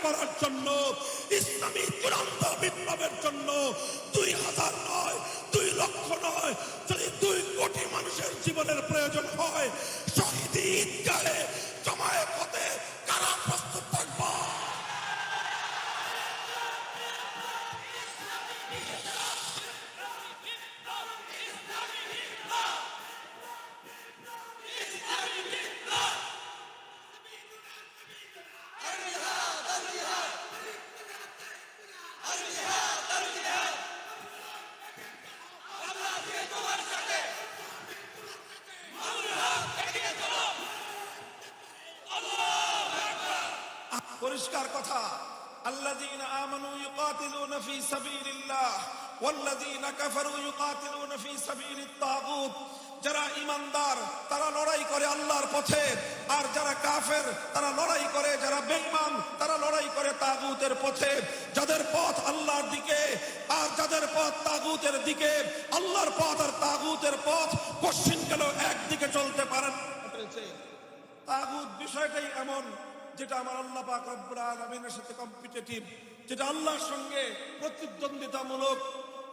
করার জন্য, ইসলামী চূড়ান্ত বিপ্লবের জন্য 2000 নয়, 2 লক্ষ নয়, যদি 2 কোটি মানুষের জীবনের প্রয়োজন হয়, শহীদ ঈদগাহে জমায়েত হতে কারা প্রস্তুত থাকবে? পরিষ্কার কথা, আল্লাযীনা আমানু ইউকাতিলুনা ফি সাবিলিল্লাহ ওয়াল্লাযীনা কাফারু ইউকাতিলুনা ফি সাবিলিত তাগুত। যারা ঈমানদার তারা লড়াই করে আল্লাহর পথে, আর যারা কাফের তারা লড়াই করে, যারা বেঈমান তারা লড়াই করে তাগুতের পথে। যাদের পথ আল্লাহর দিকে আর যাদের পথ তাগুতের দিকে, আল্লাহর পথ আর তাগুতের পথ কশিনকাল একদিকে চলতে পারে না। তাগুত বিষয়টাই এমন, যেটা আমার আল্লাহ পাক রব্বুল আলামিনের সাথে কম্পিটিটিভ, যেটা আল্লাহর সঙ্গে প্রতিদ্বন্দ্বিতামূলক,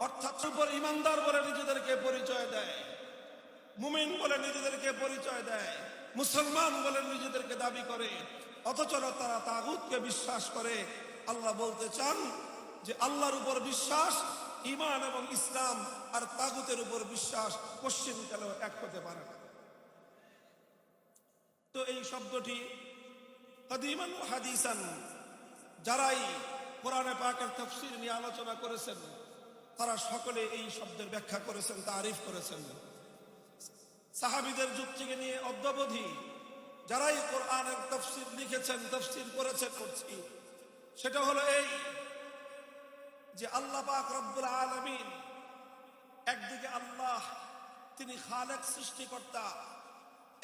অর্থাৎ সুপার ঈমানদার বলে নিজেদেরকে পরিচয় দেয়, মুমিন বলে নিজেদেরকে পরিচয় দেয়, মুসলমান বলে নিজেদেরকে দাবি করে, অথচ তারা তাগুতকে বিশ্বাস করে। আল্লাহ বলতে চান যে আল্লাহর উপর বিশ্বাস, ঈমান এবং ইসলাম আর তাগুতের উপর বিশ্বাস কোশ্চিনকালেও এক হতে পারে না। তো এই শব্দটি কাদিমান ওয়া হাদিসান যারাই কোরআনে পাকের তাফসীর নিয়ে আলোচনা করেছেন, তারা সকলে এই শব্দের ব্যাখ্যা করেছেন, তারিফ করেছেন। সাহাবীদের যুগ থেকে নিয়ে অদ্যাবধি যারাই কোরআনের তাফসীর লিখেছেন, তাফসীর করেছেন, করছি, সেটা হলো এই যে আল্লাহ পাক রব্বুল আলামিন, একদিকে আল্লাহ তিনি খালেক, সৃষ্টিকর্তা,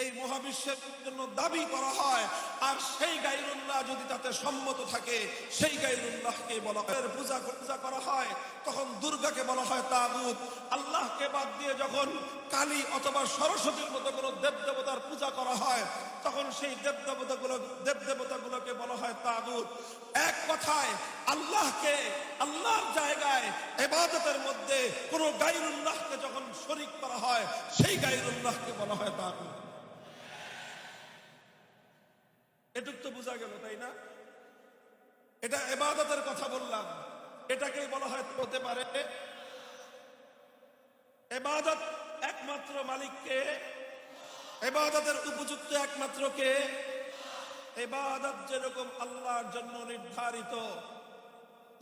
এই মহাবিশ্বের জন্য দাবি করা হয়, আর সেই গায়রুল্লাহ যদি তাতে সম্মত থাকে, সেই গায়রুল্লাহকে বলা হয় পূজা করা হয়। তখন দুর্গাকে বলা হয় তাগুত। আল্লাহকে বাদ দিয়ে যখন কালী অথবা সরস্বতীর মতো কোনো দেবদেবতার পূজা করা হয়, তখন সেই দেবদেবতাগুলোকে বলা হয় তাগুত। এক কথায় আল্লাহকে, আল্লাহর জায়গায় ইবাদতের মধ্যে কোনো গায়রুল্লাহকে যখন শরীক করা হয়, সেই গায়রুল্লাহকে বলা হয় তাগুত। এটুক তো বোঝা গেল, তাই না? এটা ইবাদতের কথা বললাম, এটাকেই বলা হয় হতে পারে ইবাদত একমাত্র মালিককে, ইবাদতের উপযুক্ত একমাত্র কে? ইবাদত যেরকম আল্লাহর জন্য নির্ধারিত,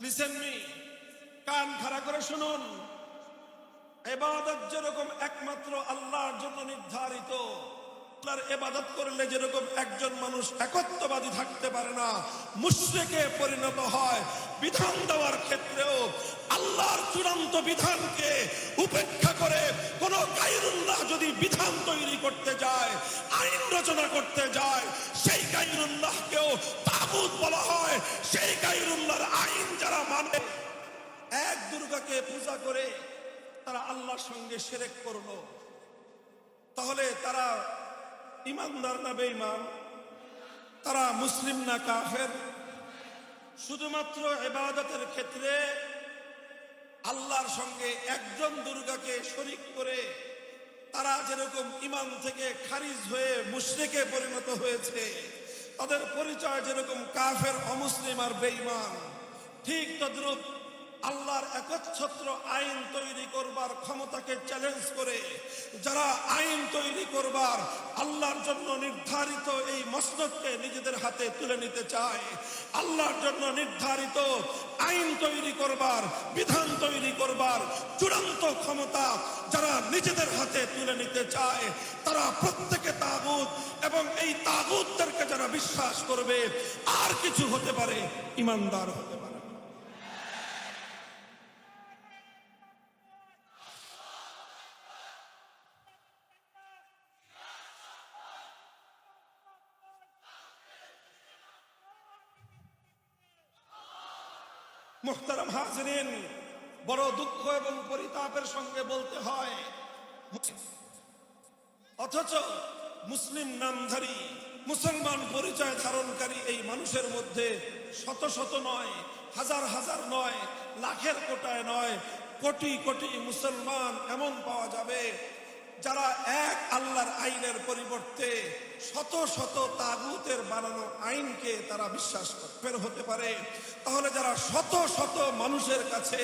লিসেন মি, কান খাড়া করে শুনুন, ইবাদত যেরকম একমাত্র আল্লাহর জন্য নির্ধারিত, আল্লাহর ইবাদত করলে যেরকম একজন মানুষ একত্ববাদী থাকতে পারে না, মুশরিকে পরিণত হয়, বিধান দেওয়ার ক্ষেত্রেও আল্লাহর চূড়ান্ত বিধানকে উপেক্ষা করে কোন গায়রুল্লাহ যদি বিধান তৈরি করতে যায়, আইন রচনা করতে যায়, সেই গায়রুল্লাহকেও তাগুত বলা হয়। সেই গায়রুল্লাহর আইন যারা মানে, এক দুর্গাকে পূজা করে তারা আল্লাহর সঙ্গে শিরক করলো, তাহলে তারা ঈমানদার না বেঈমান? তারা মুসলিম না কাফের? শুধুমাত্র ইবাদতের ক্ষেত্রে আল্লাহর সঙ্গে একজন দুর্গাকে শরীক করে তারা যেরকম ঈমান থেকে খারিজ হয়ে মুশরিকে পরিণত হয়েছে, তাদের পরিচয় যেরকম কাফের, অমুসলিম আর বেঈমান, ঠিক তদ্রূপ আল্লাহর একচ্ছত্র আইন তৈরি করবার ক্ষমতাকে চ্যালেঞ্জ করে যারা আইন তৈরি করবার আল্লাহর জন্য নির্ধারিত এই মসনদকে নিজেদের হাতে তুলে নিতে চায়, আল্লাহর জন্য নির্ধারিত আইন তৈরি করবার, বিধান তৈরি করবার চূড়ান্ত ক্ষমতা যারা নিজেদের হাতে তুলে নিতে চায়, তারা প্রত্যেকে তাগুত। এবং এই তাগুতদেরকে যারা বিশ্বাস করবে, আর কিছু হতে পারে, ঈমানদার হতে পারে। মুহতারাম হাজিরিন, বড় দুঃখ এবং পরিতাপের সঙ্গে বলতে হয়, অথচ মুসলিম নামধারী মুসলমান পরিচয় ধারণকারী এই মানুষের মধ্যে শত শত নয়, হাজার হাজার নয়, লাখের কোটায় নয়, কোটি কোটি মুসলমান এমন পাওয়া যাবে যারা এক আল্লাহর আইনের পরিবর্তে শত শত তাগুতের বানানো আইনকে তারা বিশ্বাস করে হতে পারে। তাহলে যারা শত শত মানুষের কাছে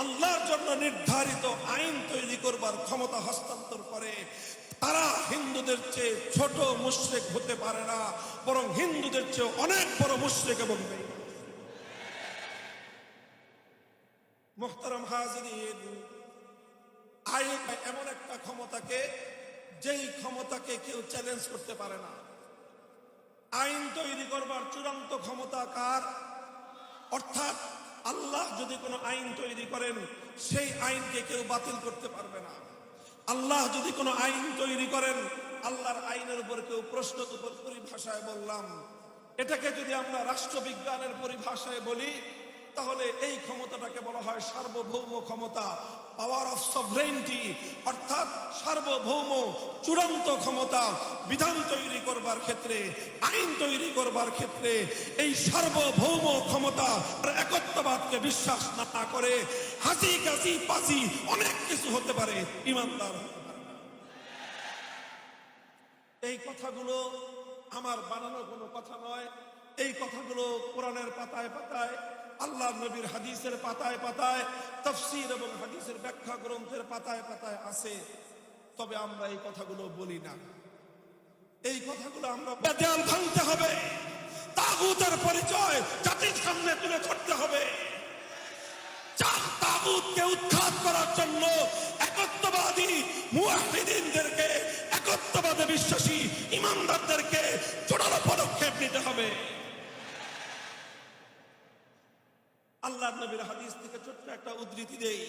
আল্লাহর জন্য নির্ধারিত আইন তৈরি করবার ক্ষমতা হস্তান্তর করে, তারা হিন্দুদের চেয়ে ছোট মুশরিক হতে পারে না, বরং হিন্দুদের চেয়ে অনেক বড় মুশরিক এবং বেঈমান। মুহতারাম হাজিরিন, আইন এমন একটা ক্ষমতাকে, যেই ক্ষমতাকে কেউ চ্যালেঞ্জ করতে পারে না। আইন তৈরি করবার চূড়ান্ত ক্ষমতা কার? অর্থাৎ আল্লাহ যদি কোনো আইন তৈরি করেন, সেই আইনকে কেউ বাতিল করতে পারবে না। আল্লাহ যদি কোনো আইন তৈরি করেন, আল্লাহর আইনের উপর কেউ প্রশ্ন পরিভাষায় বললাম, এটাকে যদি আমরা রাষ্ট্রবিজ্ঞানের পরিভাষায় বলি, তাহলে এই ক্ষমতাটাকে বলা হয় সার্বভৌম ক্ষমতা, পাওয়ার অফ সভরেইনটি, অর্থাৎ সার্বভৌম চূড়ান্ত ক্ষমতা। বিধান তৈরি করবার ক্ষেত্রে, আইন তৈরি করবার ক্ষেত্রে এই সার্বভৌম ক্ষমতা একত্ববাদকে বিশ্বাস না করে হাসি কাশি পাসি অনেক কিছু হতে পারে, ইমানদার হতে পারে না। এই কথাগুলো আমার বানানো কোনো কথা নয়, এই কথাগুলো কোরআনের পাতায় পাতায়, আল্লাহ নবীর হাদিসের পাতায় পাতায়, তাফসীর এবং হাদিসের ব্যাখ্যা গ্রন্থের পাতায় পাতায় আছে। তবে আমরা এই কথাগুলো বলি না। এই কথাগুলো আমরা দেয়াল ভাঙতে হবে, তাগুতের পরিচয় জাতির সামনে তুলে ধরতে হবে। তাগুতকে উৎখাত করার জন্য একত্ববাদী মুওয়াহিদিনদেরকে, একত্ববাদে বিশ্বাসী ইমানদারদেরকে জোরালো পদক্ষেপ নিতে হবে। আল্লাহর নবীর হাদিস থেকে ছোট্ট একটা উদ্ধৃতি দেই।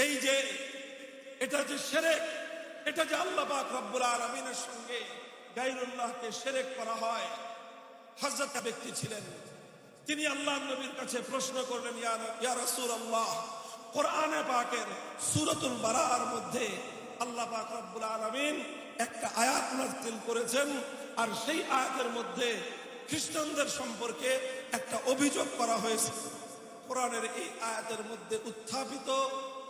এই যে এটা যে শিরক, এটা যে আল্লাহ পাক রব্বুল আলামিনের সঙ্গে গায়রুল্লাহকে শিরক করা হয়। হযরত ব্যক্তি ছিলেন, তিনি আল্লাহর নবীর কাছে প্রশ্ন করলেন, ইয়া রাসূলুল্লাহ, কোরআনে পাকের সূরাতুল বারাআর মধ্যে আল্লাহ পাক রব্বুল আলামিন একটা আয়াত নাযিল করেছেন, আর সেই আয়াতের মধ্যে খ্রিস্টানদের সম্পর্কে একটা অভিযোগ করা হয়েছে। কোরআনের এই আয়াতের মধ্যে উত্থাপিত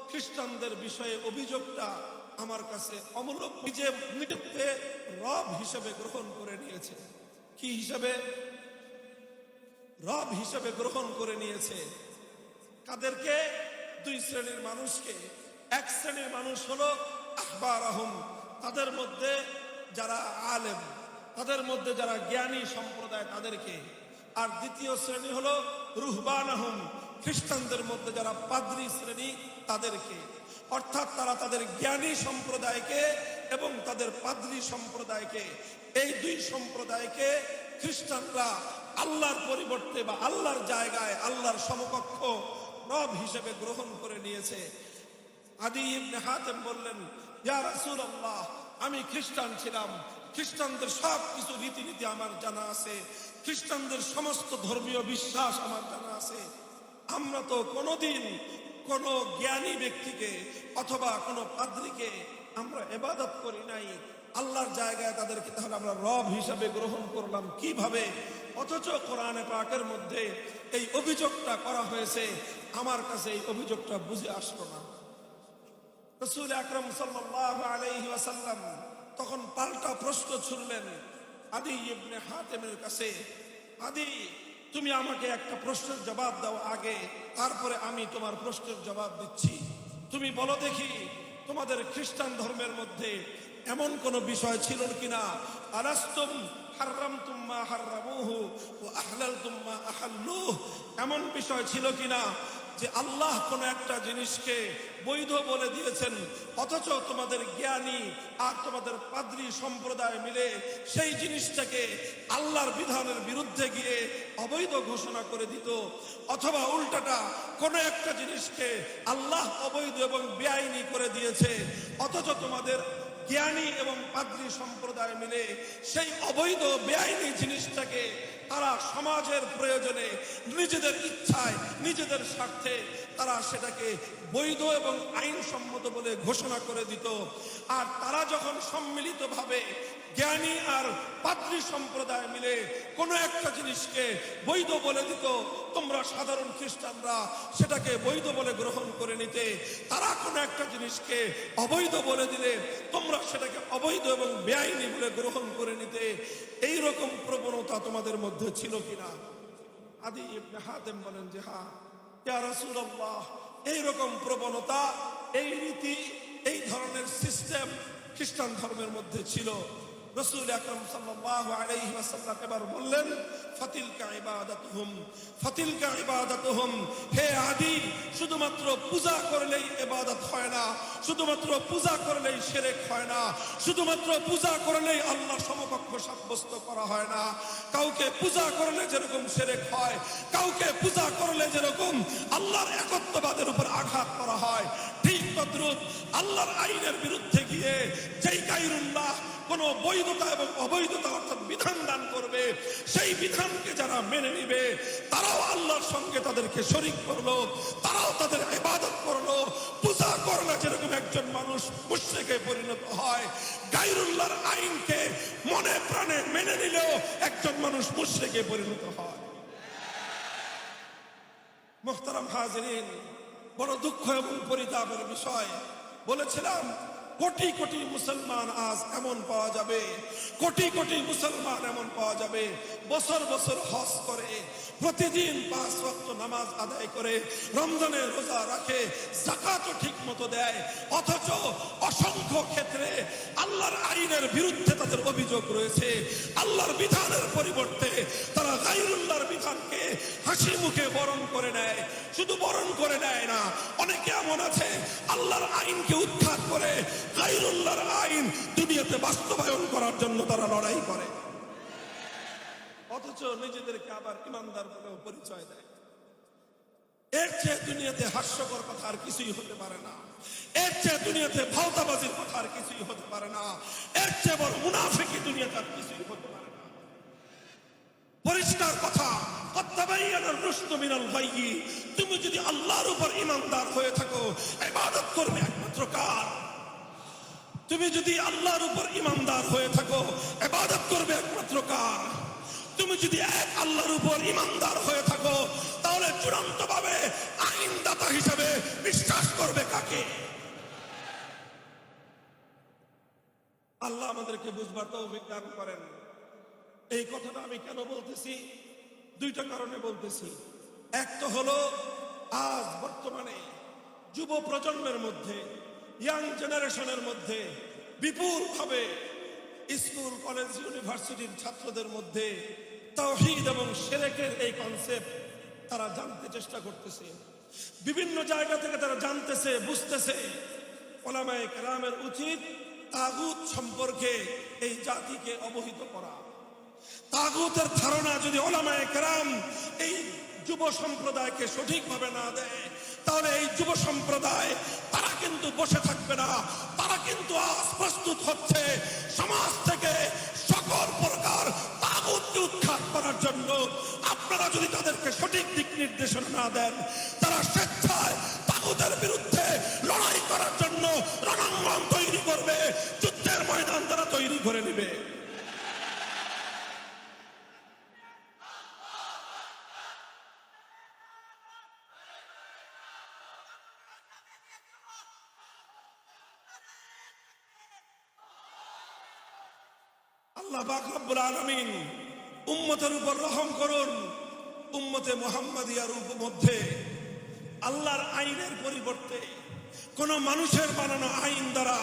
খ্রিস্টানদের বিষয়ে অভিযোগটা আমার কাছে অমূলক, যে নিজেকে রব হিসেবে গ্রহণ করে নিয়েছে। কি হিসেবে? রব হিসেবে গ্রহণ করে নিয়েছে। কাদেরকে? দুই শ্রেণীর মানুষকে। এক শ্রেণীর মানুষ হলো আহবারাহুম, তাদের মধ্যে যারা আলেম, তাদের মধ্যে যারা জ্ঞানী সম্প্রদায় তাদেরকে। আর দ্বিতীয় শ্রেণী হলো রুহবানাহুম, খ্রিস্টানদের মধ্যে যারা পাদ্রী শ্রেণী তাদেরকে। অর্থাৎ তারা তাদের জ্ঞানী সম্প্রদায়কে এবং তাদের পাদ্রী সম্প্রদায়কে, এই দুই সম্প্রদায়কে খ্রিস্টানরা আল্লাহর পরিবর্তে বা আল্লাহর জায়গায় আল্লাহর সমকক্ষ রব হিসেবে গ্রহণ করে নিয়েছে। আদি ইবনে হাতেম বললেন, ইয়া রাসূলুল্লাহ, আমি খ্রিস্টান ছিলাম, খ্রিস্টানদের সব কিছু রীতিনীতি আমার জানা আছে, খ্রিস্টানদের সমস্ত ধর্মীয় বিশ্বাস আমার জানা আছে। আমরা তো কোনোদিন কোন জ্ঞানী ব্যক্তিকে অথবা কোনো পাদ্রীকে আমরা ইবাদত করি নাই, আল্লাহর জায়গায় তাদেরকে তাহলে আমরা রব হিসাবে গ্রহণ করলাম কিভাবে? অথচ কোরআনে পাকের মধ্যে এই অভিযোগটা করা হয়েছে। আমার কাছে এই অভিযোগটা বুঝে আসলো না। রাসূল আকরাম সাল্লাল্লাহু আলাইহি ওয়াসাল্লাম তখন পাল্টা প্রশ্ন ছুড়লেন আদি ইবনে হাতেমের কাছে, আদি, তুমি আমাকে একটা প্রশ্নের জবাব দাও আগে, তারপরে আমি তোমার প্রশ্নের জবাব দিচ্ছি। তুমি বলো দেখি, তোমাদের খ্রিস্টান ধর্মের মধ্যে এমন কোন বিষয় ছিল কিনা, আলাস্তুম হাররামতুম মা হাররামুহু ওয়া আহলালতুম মা আহাল্লুহু, এমন বিষয় ছিল কিনা যে আল্লাহ কোন একটা জিনিসকে বৈধ বলে দিয়েছেন, অথচ তোমাদের জ্ঞানী আর তোমাদের পাদ্রী সম্প্রদায় মিলে সেই জিনিসটাকে আল্লাহর বিধানের বিরুদ্ধে গিয়ে অবৈধ ঘোষণা করে দিত, অথবা উল্টাটা কোন একটা জিনিসকে আল্লাহ অবৈধ এবং বেআইনি করে দিয়েছে, অথচ তোমাদের জ্ঞানী এবং পাদ্রী সম্প্রদায় মিলে সেই অবৈধ বেআইনি জিনিসটাকে তারা সমাজের প্রয়োজনে নিজেদের ইচ্ছায় নিজেদের স্বার্থে তারা সেটাকে বৈধ এবং আইনসম্মত বলে ঘোষণা করে দিত। আর তারা যখন সম্মিলিতভাবে জ্ঞানী আর পাদ্রী সম্প্রদায় মিলে কোনো একটা জিনিসকে বৈধ বলে দিত, তোমরা সাধারণ খ্রিস্টানরা সেটাকে বৈধ বলে গ্রহণ করে নিতে। তারা কোনো একটা জিনিসকে অবৈধ বলে দিলে তোমরা সেটাকে অবৈধ এবং বেআইনি বলে গ্রহণ করে নিতে। এই রকম প্রবণতা তোমাদের মধ্যে ছিল কিনা? আদি ইবনে হাতেম বলেন যে হ্যাঁ ইয়া রাসূলুল্লাহ, এইরকম প্রবণতা, এই রীতি, এই ধরনের সিস্টেম খ্রিস্টান ধর্মের মধ্যে ছিল। রাসূল আকরাম সাল্লাল্লাহু আলাইহি ওয়াসাল্লাম এবার বললেন ফাতিলকা ইবাদাতুহুম, ফাতিলকা ইবাদাতুহুম। হে আদি, শুধুমাত্র পূজা করলেই ইবাদত হয় না, শুধুমাত্র পূজা করলেই শিরক হয় না, শুধুমাত্র পূজা করলেই আল্লাহর সমকক্ষ সাব্যস্ত করা হয় না। কাউকে পূজা করলে যেরকম শিরক হয়, কাউকে পূজা করলে যেরকম আল্লাহর একত্ববাদের উপর আঘাত করা হয়, ঠিক তদ্রুপ আল্লাহর আইনের বিরুদ্ধে গিয়ে যেই গায়রুল্লাহ কোন বৈধতা এবং অবৈধতা অর্থাৎ বিধান দান করবে, সেই বিধানকে যারা মেনে নিবে তারাও আল্লাহর সঙ্গে তাদেরকে শরীক করলো, তারাও তাদের ইবাদত করলো। পূজা করলে যেরকম একজন মানুষ মুশরিকে পরিণত হয়, গায়রুল্লাহর আইনকে মনে প্রাণে মেনে নিলেও একজন মানুষ মুশরিকে পরিণত হয়। মুহতারাম হাজিরিন, বড় দুঃখ এবং পরিতাপের বিষয়, বলেছিলাম কোটি কোটি মুসলমান আজ এমন পাওয়া যাবে, কোটি কোটি মুসলমান এমন পাওয়া যাবে বছর বছর হজ করে, প্রতিদিন 5 ওয়াক্ত নামাজ আদায় করে, রমজানের রোজা রাখে, যাকাতও ঠিক মতো দেয়, অথচ অসংখ্য ক্ষেত্রে আল্লাহর আইনের বিরুদ্ধে তাদের অভিযোগ রয়েছে। আল্লাহর বিধানের পরিবর্তে তারা গায়রুল্লাহর বিধানকে হাসি মুখে বরণ করে নেয়। শুধু বরণ করে নেয় না, অনেকে এমন আছে আল্লাহর আইনকে উৎখাত করে গায়রুল্লাহর আইন দুনিয়াতে বাস্তবায়ন করার জন্য তারা লড়াই করে, অথচ নিজেদেরকে আবার ইমানদার বলেও পরিচয় দেয়। এর চেয়ে দুনিয়াতে হাস্যকর কথা আর কিছুই হতে পারে না, এর চেয়ে দুনিয়াতে ভাওতাবাজির কথা আর কিছুই হতে পারে না, এর চেয়ে বড় মুনাফিকি দুনিয়াতে আর কিছুই হতে পারে না। পরিষ্কার কথা, তুমি যদি আল্লাহর উপর ইমানদার হয়ে থাকো, ইবাদত করবে একমাত্র কার? তুমি যদি আল্লাহর উপর ইমানদার হয়ে থাকো, ইবাদত করবে একমাত্র কার? তুমি যদি এক আল্লাহর উপর ইমানদার হয়ে থাকো, তাহলে চূড়ান্ত ভাবে আইনদাতা হিসেবে বিশ্বাস করবে কাকে? আল্লাহ আমাদেরকে বুঝবার তৌফিক দান করেন। এই কথাটা আমি কেন বলতেছি? দুইটা কারণে বলতেছি। এক তো হলো আজ বর্তমানে যুব প্রজন্মের মধ্যে, ইয়াং জেনারেশনের মধ্যে বিপুল ভাবে স্কুল কলেজ ইউনিভার্সিটির ছাত্রদের মধ্যে তাওহীদ এবং শিরকের এই কনসেপ্ট তারা জানতে চেষ্টা করতেছে। বিভিন্ন জায়গা থেকে তারা জানতেছে, বুঝতেছে। উলামায়ে কেরামের উচিত তাগুত সম্পর্কে এই জাতিকে অবহিত করা। তাগুতের ধারণা যদি উলামায়ে কেরাম এই যুব সম্প্রদায়কে সঠিকভাবে না দেয়, তাহলে এই যুব সম্প্রদায় তারা কিন্তু বসে থাকবে না। তারা কিন্তু আজ প্রস্তুত হচ্ছে সমাজ থেকে সকল প্রকার তাগুতকে উৎখাত করার জন্য। আপনারা যদি তাদেরকে সঠিক দিক নির্দেশনা না দেন, তারা স্বেচ্ছায় তাগুতের বিরুদ্ধে লড়াই করার জন্য রণাঙ্গন তৈরি করবে, যুদ্ধের ময়দান তারা তৈরি করে নেবে। আল্লাহ পাক রব্বুল আলামিন উম্মতের উপর রহম করুন। উম্মতে মুহাম্মাদিয়ার মধ্যে আল্লাহর আইনের পরিবর্তে কোন মানুষের বানানো আইন দ্বারা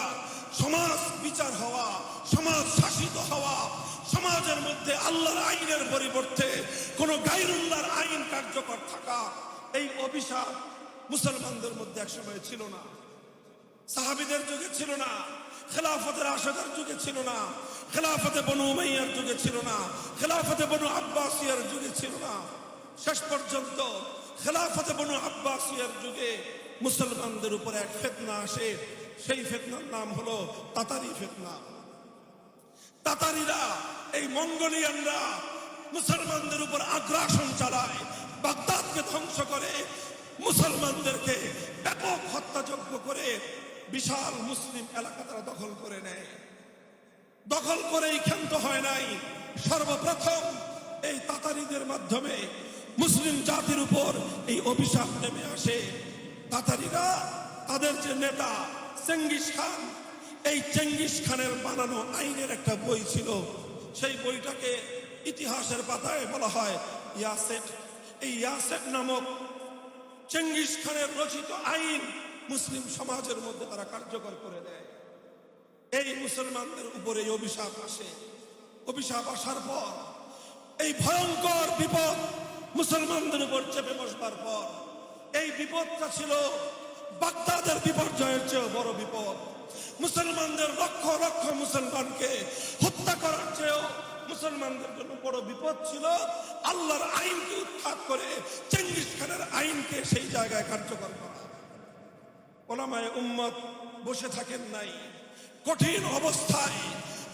সমাজ বিচার হওয়া, সমাজ শাসিত হওয়া, সমাজের মধ্যে আল্লাহর আইনের পরিবর্তে কোন গায়রুল্লাহর আইন কার্যকর থাকা, এই অভিশাপ মুসলমানদের মধ্যে একসময় ছিল না। সাহাবীদের যুগে ছিল না, খেলাফতের রাশেদার যুগে ছিল না, খেলাফতে বনু উমাইয়ার যুগে ছিল না, খেলাফতে বনু আব্বাসিয়ার যুগে ছিল না। শেষ পর্যন্ত খেলাফতে বনু আব্বাসিয়ার যুগে মুসলমানদের উপর এক ফিতনা আসে। সেই ফিতনার নাম হলো তাতারি ফিতনা। তাতারিরা, এই মঙ্গোলিয়ানরা মুসলমানদের উপর আগ্রাসন চালায়, বাগদাদকে ধ্বংস করে, মুসলমানদেরকে ব্যাপক হত্যাযজ্ঞ করে বিশাল মুসলিম এলাকা তারা দখল করে নেয়। দখল করেই ক্ষান্ত হয় নাই, সর্বপ্রথম এই তাতারিদের মাধ্যমে মুসলিম জাতির উপর এই অভিশাপ নেমে আসে। তাতারিরা তাদের যে নেতা চেঙ্গিস খান, এই চেঙ্গিস খানের বানানো আইনের একটা বই ছিল, সেই বইটাকে ইতিহাসের পাতায় বলা হয় ইয়াসেট। এই ইয়াসেট নামক চেঙ্গিস খানের রচিত আইন মুসলিম সমাজের মধ্যে তারা কার্যকর করে দেয়। এই মুসলমানদের উপরে এই অভিশাপ আসে। অভিশাপ আসার পর এই ভয়ঙ্কর বিপদ মুসলমানদের উপর চেপে বসবার পর, এই বিপদটা ছিল বাগদাদের বিপর্যয়ের চেয়েও বড় বিপদ। মুসলমানদের লক্ষ লক্ষ মুসলমানকে হত্যা করার চেয়েও মুসলমানদের জন্য বড় বিপদ ছিল আল্লাহর আইনকে উৎখাত করে চেঙ্গিস খানের আইনকে সেই জায়গায় কার্যকর করা। ওলামায়ে উম্মত বসে থাকেন নাই। কঠিন অবস্থায়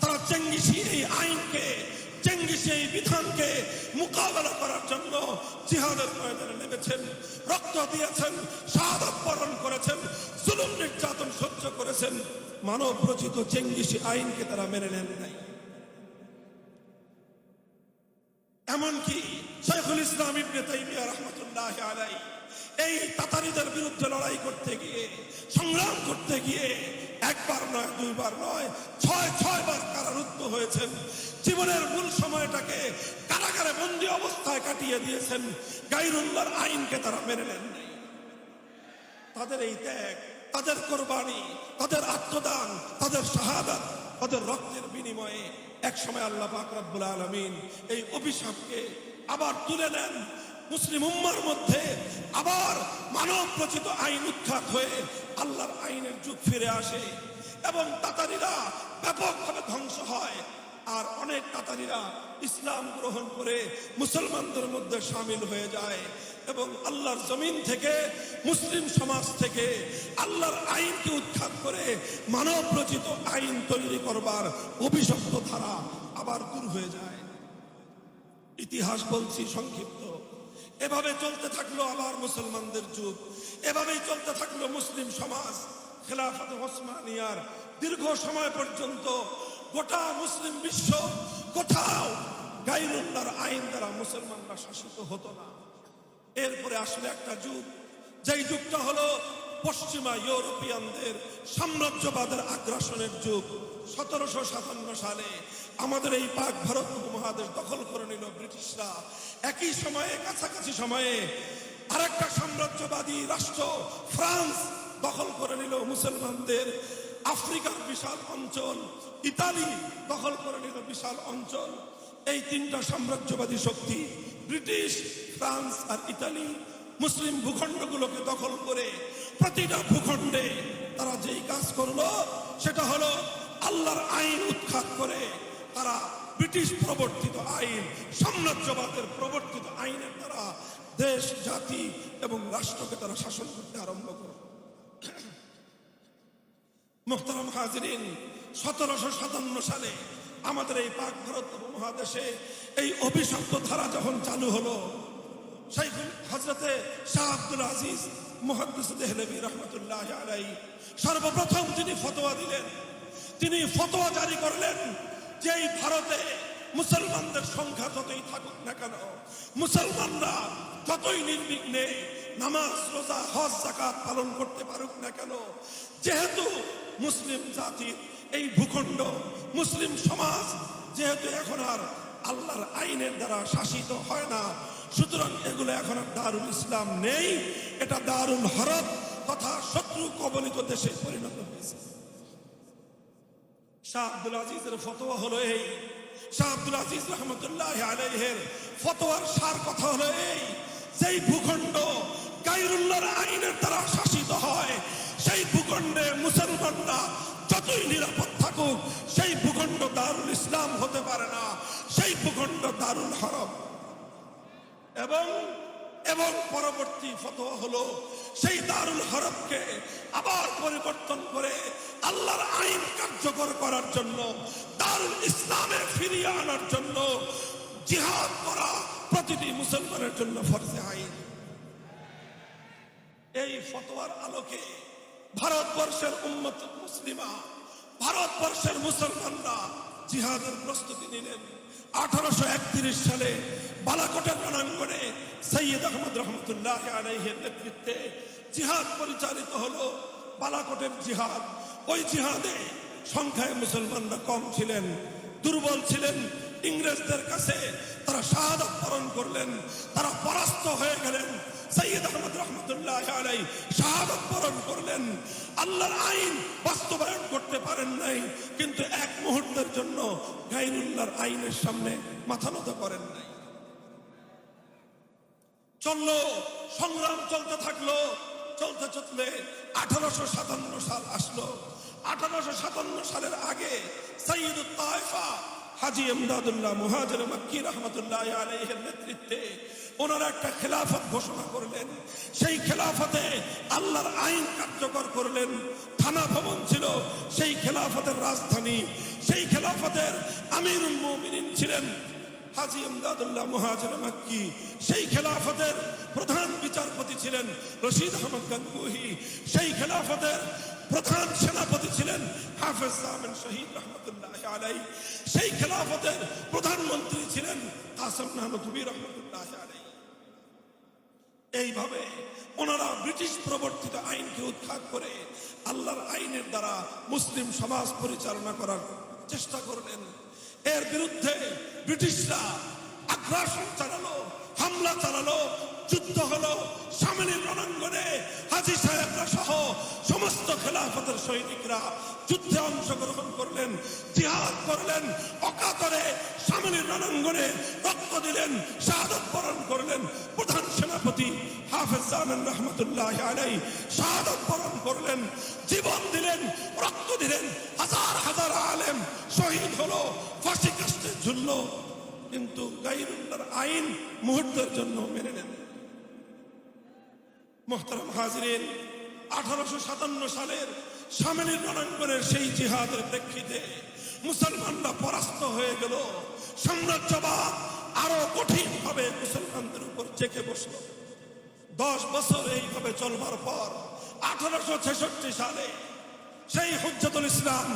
তারা চেঙ্গিসি এই আইনকে, চেঙ্গিসি এই বিধানকে মোকাবেলা করার জন্য জিহাদের ময়দানে নেমেছেন, রক্ত দিয়েছেন, শাহাদাত বরণ করেছেন, জুলুম নির্যাতন সহ্য করেছেন। মানব রচিত চেঙ্গিসি আইনকে তারা মেনে নেন নাই। এমনকি শাইখুল ইসলাম ইবনে তাইমিয়া রাহমাতুল্লাহি আলাইহি এই তাতারিদের বিরুদ্ধে লড়াই করতে গিয়ে, সংগ্রাম করতে গিয়ে একবার নয়, দুইবার নয়, ছয় বার কারারুদ্ধ হয়েছেন। জীবনের মূল সময়টাকে কারাগারে বন্দী অবস্থায় কাটিয়ে দিয়েছেন। গায়রুল্লাহর আইনকে তারা মেনে নেন নাই। তাদের এই ত্যাগ, তাদের কোরবানি, তাদের আত্মদান, তাদের শাহাদাত, তাদের রক্তের বিনিময়ে একসময় আল্লাহ পাক রব্বুল আলামিন এই অভিশাপকে আবার তুলে নেন। মুসলিম উম্মার মধ্যে আবার মানব রচিত আইন উৎখাত হয়ে আল্লাহর আইনের যুগ ফিরে আসে এবং তাতারিরা ব্যাপকভাবে ধ্বংস হয়। আর অনেক তাতারিরা ইসলাম গ্রহণ করে মুসলমানদের মধ্যে শামিল হয়ে যায় এবং আল্লাহর জমিন থেকে, মুসলিম সমাজ থেকে আল্লাহর আইনকে উৎখাত করে মানব রচিত আইন তৈরি করবার অভিশপ্ত ধারা আবার দূর হয়ে যায়। ইতিহাস বলছি সংক্ষিপ্ত। এভাবে চলতে থাকলো আবার মুসলমানদের যুগ, এভাবেই চলতে থাকলো মুসলিম সমাজ। খেলাফতে ওসমানিয়ার দীর্ঘ সময় পর্যন্ত গোটা মুসলিম বিশ্ব কোথাও গায়রুল্লাহর আইন দ্বারা মুসলমানরা শাসিত হতো না। এরপরে আসলে একটা যুগ, যেই যুগটা হলো পশ্চিমা ইউরোপিয়ানদের সাম্রাজ্যবাদের আগ্রাসনের যুগ। 1757 সালে আমাদের এই পাক ভারত উপমহাদেশ দখল করে নিল ব্রিটিশরা। একই সময়ে, কাছাকাছি সময়ে আরেকটা সাম্রাজ্যবাদী রাষ্ট্র ফ্রান্স দখল করে নিল মুসলমানদের আফ্রিকার বিশাল অঞ্চল। ইতালি দখল করে নিল বিশাল অঞ্চল। এই তিনটা সাম্রাজ্যবাদী শক্তি, ব্রিটিশ, ফ্রান্স আর ইতালি, মুসলিম ভূখণ্ডগুলোকে দখল করে প্রতিটা ভূখণ্ডে তারা যেই কাজ করলো সেটা হলো আল্লাহর আইন উৎখাত করে তারা ব্রিটিশ প্রবর্তিত আইন, সাম্রাজ্যবাদের প্রবর্তিত আইনের দ্বারা দেশ, জাতি এবং রাষ্ট্রকে তারা শাসন করতে আরম্ভ করল। মুহতারাম হাজিরিন, 1757 সালে আমাদের এই পাক ভারত উপমহাদেশে এই অভিশপ্ত ধারা যখন চালু হলো, শাইখুল হযরতে শাহ আব্দুল আজিজ মুহাদ্দিস দেহলভী রাহমাতুল্লাহি আলাইহি সর্বপ্রথম তিনি ফতোয়া দিলেন। তিনি ফতোয়া জারি করলেন যে এই ভারতে মুসলমানদের সংখ্যা যতই থাকুক না কেন, মুসলমানরা যতই নির্বিঘ্নে নামাজ, রোজা, হজ, যাকাত পালন করতে পারুক না কেন, যেহেতু মুসলিম জাতির এই ভূখণ্ড, মুসলিম সমাজ যেহেতু এখন আর আল্লাহর আইনের দ্বারা শাসিত হয় না, সুতরাং এগুলো এখন আর দারুল ইসলাম নেই, এটা দারুল হরব তথা শত্রু কবলিত দেশে পরিণত হয়েছে। শাহ আব্দুল আজিজের ফতোয়া হলো এই, শাহ আব্দুল আজিজ রহমতুল্লাহি আলাইহির ফতোয়ার সার কথা হলো এই, যেই ভূখণ্ড গায়রুল্লাহর আইনের দ্বারা শাসিত হয়, সেই ভূখণ্ডে মুসলমানরা যতই নিরাপদ থাকুক, সেই ভূখণ্ড দারুল ইসলাম হতে পারে না, সেই ভূখণ্ড দারুল হরব। এবং পরবর্তী ফতোয়া হলো সেই দারুল হরবকে আবার পরিবর্তন করে আল্লাহর আইন কার্যকর করার জন্য, দারুল ইসলামে ফিরিয়ে আনার জন্য জিহাদ করা প্রতিটি মুসলমানের জন্য ফরজে আইন। এই ফতোয়ার আলোকে ভারতবর্ষের উম্মত মুসলিমা, ভারতবর্ষের মুসলমানরা জিহাদের প্রস্তুতি নিলেন। 1831 সালে বালাকোটের রণাঙ্গনে সৈয়দ আহমদ রহমতুল্লাহ আলাইহির নেতৃত্বে জিহাদ পরিচালিত হলো। বালাকোটের জিহাদ, ওই জিহাদে সংখ্যায় মুসলমানরা কম ছিলেন, দুর্বল ছিলেন ইংরেজদের কাছে। তারা শাহাদাত বরণ করলেন, তারা পরাস্ত হয়ে গেলেন। সৈয়দ আহমদ রহমতুল্লাহ আলাইহি শাহাদাত বরণ করলেন। আল্লাহর আইন বাস্তবায়ন করতে পারেন নাই, কিন্তু এক মুহূর্তের জন্য গায়রুল্লাহর আইনের সামনে মাথা নত করেন নাই। চললো, সংগ্রাম চলতে থাকলো। চলতে চলতে 1857 সাল আসলো। 1857 সালের আগে সৈয়দুত তায়েফা হাজী ইমদাদুল্লাহ মুহাজির মক্কি রহমতুল্লাহ আলাইহির নেতৃত্বে ওনারা একটা খেলাফত ঘোষণা করলেন। সেই খেলাফতে আল্লাহর আইন কার্যকর করলেন। থানা ভবন ছিল সেই খেলাফতের রাজধানী। সেই খেলাফতের আমিরুল মুমিনিন ছিলেন হাজী ইমদাদুল্লাহ মুহাজির মক্কি। সেই খেলাফতের প্রধান বিচারপতি ছিলেন রশিদ আহমদ গঙ্গুহি। সেই খেলাফতের প্রধান সেনাপতি ছিলেন হাফেজ জামিন শহীদ রহমতুল্লাহ আলাইহি। সেই খেলাফতের প্রধানমন্ত্রী ছিলেন কাসেম নানুতুবি রহমতুল্লাহ আলাইহি। এইভাবে ওনারা ব্রিটিশ প্রবর্তিত আইনকে উৎখাত করে আল্লাহর আইনের দ্বারা মুসলিম সমাজ পরিচালনা করার চেষ্টা করলেন। এর বিরুদ্ধে ব্রিটিশরা আগ্রাসন চালালো, হামলা চালালো, যুদ্ধ হলো। সামনের রণাঙ্গনে হাজী সাহেবরা সহ সমস্ত খেলাফতের সৈনিকরা যুদ্ধে অংশগ্রহণ করলেন, জিহাদ করলেন অকাতরে। সামনের রণাঙ্গনে রক্ত দিলেন, শাহাদাত বরণ করলেন। প্রধান সেনাপতি হাফেজ জামিন রহমতুল্লাহ আলাইহি শাহাদাত বরণ করলেন, জীবন দিলেন, রক্ত দিলেন। হাজার হাজার আলেম শহীদ হলো, ফাঁসি কাস্টে ঝুললো। কিন্তু গায়রুল্লাহর আইন মুহূর্তের জন্য মেনে নেন। মুহতারাম হাজিরিন, 1857 সালের সামনের রণাঙ্গনের সেই জিহাদের প্রেক্ষিতে মুসলমানরা পরাস্ত হয়ে গেল। সাম্রাজ্যবাদ আরো কঠিন ভাবে মুসলমানদের উপর চেকে বসল। 10 বছর এইভাবে চলবার পর 1866 সালে সেই হুজ্জাতুল ইসলাম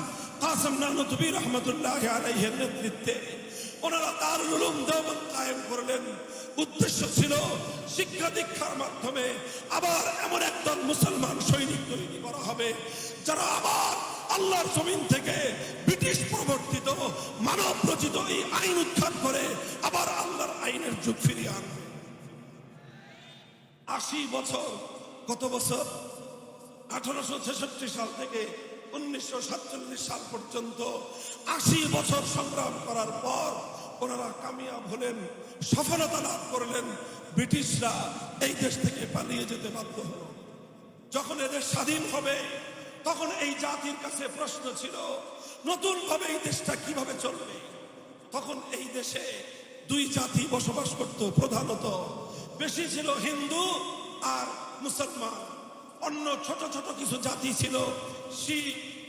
কাসেম নানুতুবি রহমতুল্লাহ আলাইহির নেতৃত্বে ওনারা দারুল উলুম দেওবন্দ কায়েম করলেন। উদ্দেশ্য ছিল শিক্ষা দীক্ষার মাধ্যমে আবার এমন একদল মুসলমান সৈনিক তৈরি করা হবে যারা আবার আল্লাহর জমিন থেকে ব্রিটিশ প্রবর্তিত মানব রচিত এই আইন উৎখাত করে আবার আল্লাহর আইনের যুগ ফিরিয়ে আনবে। 80 বছর, কত বছর? 1866 সাল থেকে 1947 সাল পর্যন্ত 80 বছর সংগ্রাম করার পর ওনারা কামিয়াব হলেন, সফলতা লাভ করলেন। ব্রিটিশরা এই দেশ থেকে পালিয়ে যেতে বাধ্য হলো। যখন এদের স্বাধীন হবে তখন এই জাতির কাছে প্রশ্ন ছিল নতুন ভাবে এই দেশটা কিভাবে চলবে। তখন এই দেশে 2 জাতি বসবাস করত, প্রধানত বেশি ছিল হিন্দু আর মুসলমান। অন্য ছোট ছোট কিছু জাতি ছিল শিখ,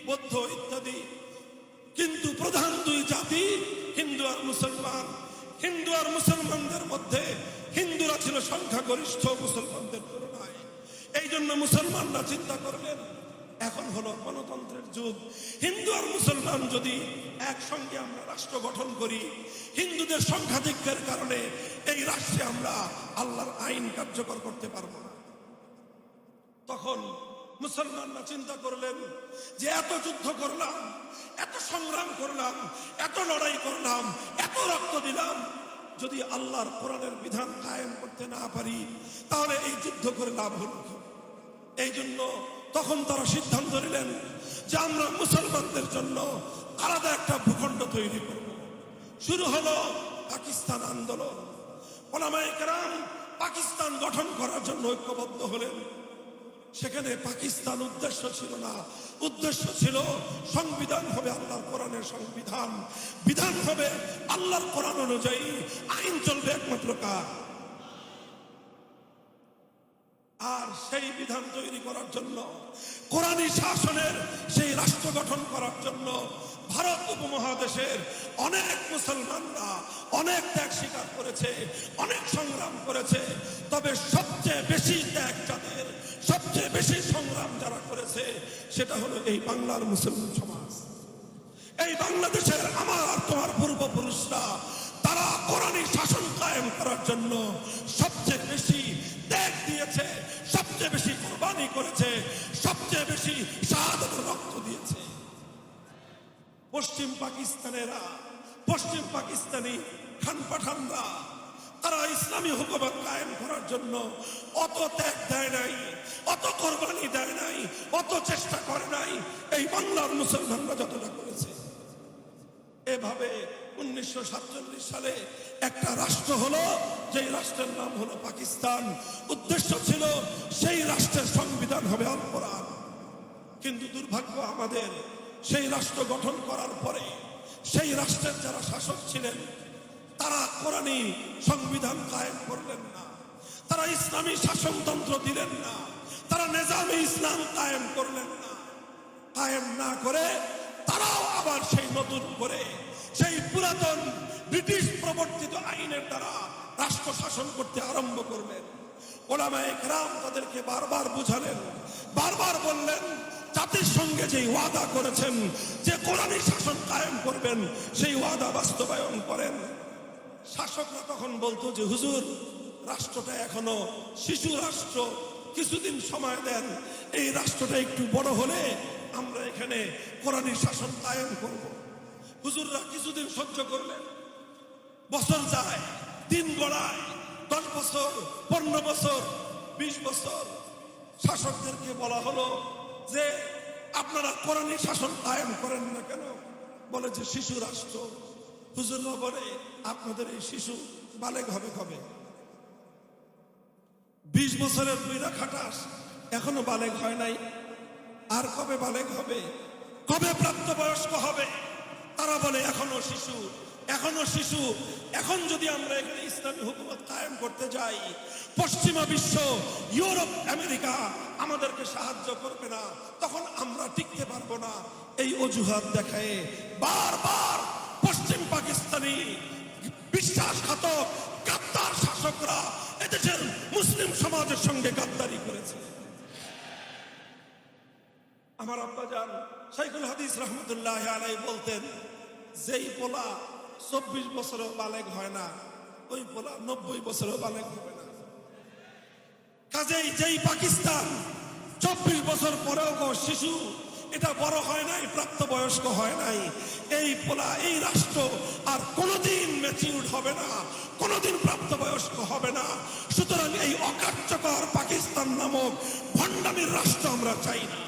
বৌদ্ধ ইত্যাদি, কিন্তু প্রধান 2 জাতি হিন্দু আর মুসলমান। হিন্দু আর মুসলমানদের মধ্যে হিন্দুরা ছিল সংখ্যাগরিষ্ঠ মুসলমানদের তুলনায়। এই জন্য মুসলমানরা চিন্তা করলেন এখন হলো গণতন্ত্রের যুগ, হিন্দু আর মুসলমান যদি একসঙ্গে আমরা রাষ্ট্র গঠন করি, হিন্দুদের সংখ্যাধিক্যের কারণে এই রাষ্ট্রে আমরা আল্লাহর আইন কার্যকর করতে পারবো না। তখন মুসলমানরা চিন্তা করলেন যে এত যুদ্ধ করলাম, এত সংগ্রাম করলাম, এত লড়াই করলাম, এত রক্ত দিলাম, যদি আল্লাহর কোরআনের বিধান কায়েম করতে না পারি তাহলে এই যুদ্ধ করে লাভ হলো কি? এই জন্য তখন তারা সিদ্ধান্ত নিলেন যে আমরা মুসলমানদের জন্য আলাদা একটা ভূখণ্ড তৈরি করব। শুরু হলো পাকিস্তান আন্দোলন। ওলামায়ে কেরাম পাকিস্তান গঠন করার জন্য ঐক্যবদ্ধ হলেন। সেখানে পাকিস্তান উদ্দেশ্য ছিল না, উদ্দেশ্য ছিল সংবিধান হবে আল্লাহর কোরআনের সংবিধান, বিধান হবে আল্লাহর কোরআন অনুযায়ী, আইন চলবে একমাত্র কার। আর সেই বিধান তৈরি করার জন্য, কোরআনী শাসনের সেই রাষ্ট্র গঠন করার জন্য ভারত উপমহাদেশের অনেক মুসলমানরা অনেক ত্যাগ স্বীকার করেছে, অনেক সংগ্রাম করেছে। তবে সবচেয়ে বেশি ত্যাগ যাদের, সবচেয়ে বেশি সংগ্রাম যারা করেছে সেটা হলো এই বাংলার মুসলমান সমাজ। এই বাংলাদেশের আমার আর তোমার পূর্বপুরুষরা কোরআনী শাসন কায়েম করার জন্য সবচেয়ে বেশি ত্যাগ দিয়েছে, সবচেয়ে বেশি কোরবানি করেছে, সবচেয়ে বেশি শাহাদাতের রক্ত দিয়েছে। পশ্চিম পাকিস্তানেরা, পশ্চিম পাকিস্তানি খান পাঠানরা, তারা ইসলামী হুকুমত কায়েম করার জন্য অত ত্যাগ দেয় নাই, অত কোরবানি দেয় নাই, অত চেষ্টা করে নাই এই বাংলার মুসলমানরা যতটা করেছে। এভাবে 1947 সালে একটা রাষ্ট্র হলো, যেই রাষ্ট্রের নাম হলো পাকিস্তান। উদ্দেশ্য ছিল সেই রাষ্ট্রের সংবিধান হবে আল কোরআন। কিন্তু দুর্ভাগ্য আমাদের, সেই রাষ্ট্র গঠন করার পরে সেই রাষ্ট্রের যারা শাসক ছিলেন তারা কোরআনী সংবিধান কায়েম করলেন না, তারা ইসলামী শাসনতন্ত্র দিলেন না, তারা নিজামে ইসলাম কায়েম করলেন না। কায়েম না করে তারাও আবার সেই নতুন করে সেই পুরাতন ব্রিটিশ প্রবর্তিত আইনের দ্বারা রাষ্ট্র শাসন করতে আরম্ভ করলেন। ওলামায়ে কেরাম তাদেরকে বারবার বুঝালেন, বারবার বললেন, জাতির সঙ্গে যে ওয়াদা করেছেন যে কোরআনী শাসন কায়েম করবেন, সেই ওয়াদা বাস্তবায়ন করেন। শাসকরা তখন বলতো যে হুজুর, রাষ্ট্রটা এখনো শিশু রাষ্ট্র, কিছুদিন সময় দেন, এই রাষ্ট্রটা একটু বড় হলে আমরা এখানে কোরআনী শাসন কায়েম করব। হুজুররা কিছুদিন সহ্য করলেন। বছর যায়, দিন গড়ায়, 10 বছর, 15 বছর, 20 বছর। শাসকদেরকে বলা হলো যে আপনারা কোরআনী শাসন কায়েম করেন না কেন? বলে যে শিশু রাষ্ট্র। হুজুররা বলে আপনাদের এই শিশু বালেগ হবে কবে? 20 বছরের বুইরা খাটাস, এখনো বালেগ হয় নাই, আর কবে বালেগ হবে? কবে প্রাপ্তবয়স্ক হবে? তারা বলে এখনো শিশু, এখনো শিশু। এখন যদি আমরা এখানে ইসলামী হুকুমত কায়েম করতে যাই, পশ্চিমা বিশ্ব, ইউরোপ, আমেরিকা আমাদেরকে সাহায্য করবে না, তখন আমরা টিকতে পারবো না। এই অজুহাত দেখায় বারবার পশ্চিম পাকিস্তানি বিশ্বাসঘাতক গাদ্দার শাসকরা এদেশের মুসলিম সমাজের সঙ্গে গাদ্দারি করেছে। আমার আব্বাজান শাইখুল হাদিস রহমতুল্লাহ আলাইহি বলতেন, যেই পোলা 24 বছরও বালেগ হয় না, ওই পোলা 90 বছরও বালেগ হবে না। কাজেই যেই পাকিস্তান 24 বছর পরেও শিশু, এটা বড় হয় নাই, প্রাপ্তবয়স্ক হয় নাই, এই পোলা, এই রাষ্ট্র আর কোনোদিন ম্যাচিউরড হবে না, কোনোদিন প্রাপ্তবয়স্ক হবে না। সুতরাং এই অকার্যকর পাকিস্তান নামক ভণ্ডামির রাষ্ট্র আমরা চাই না।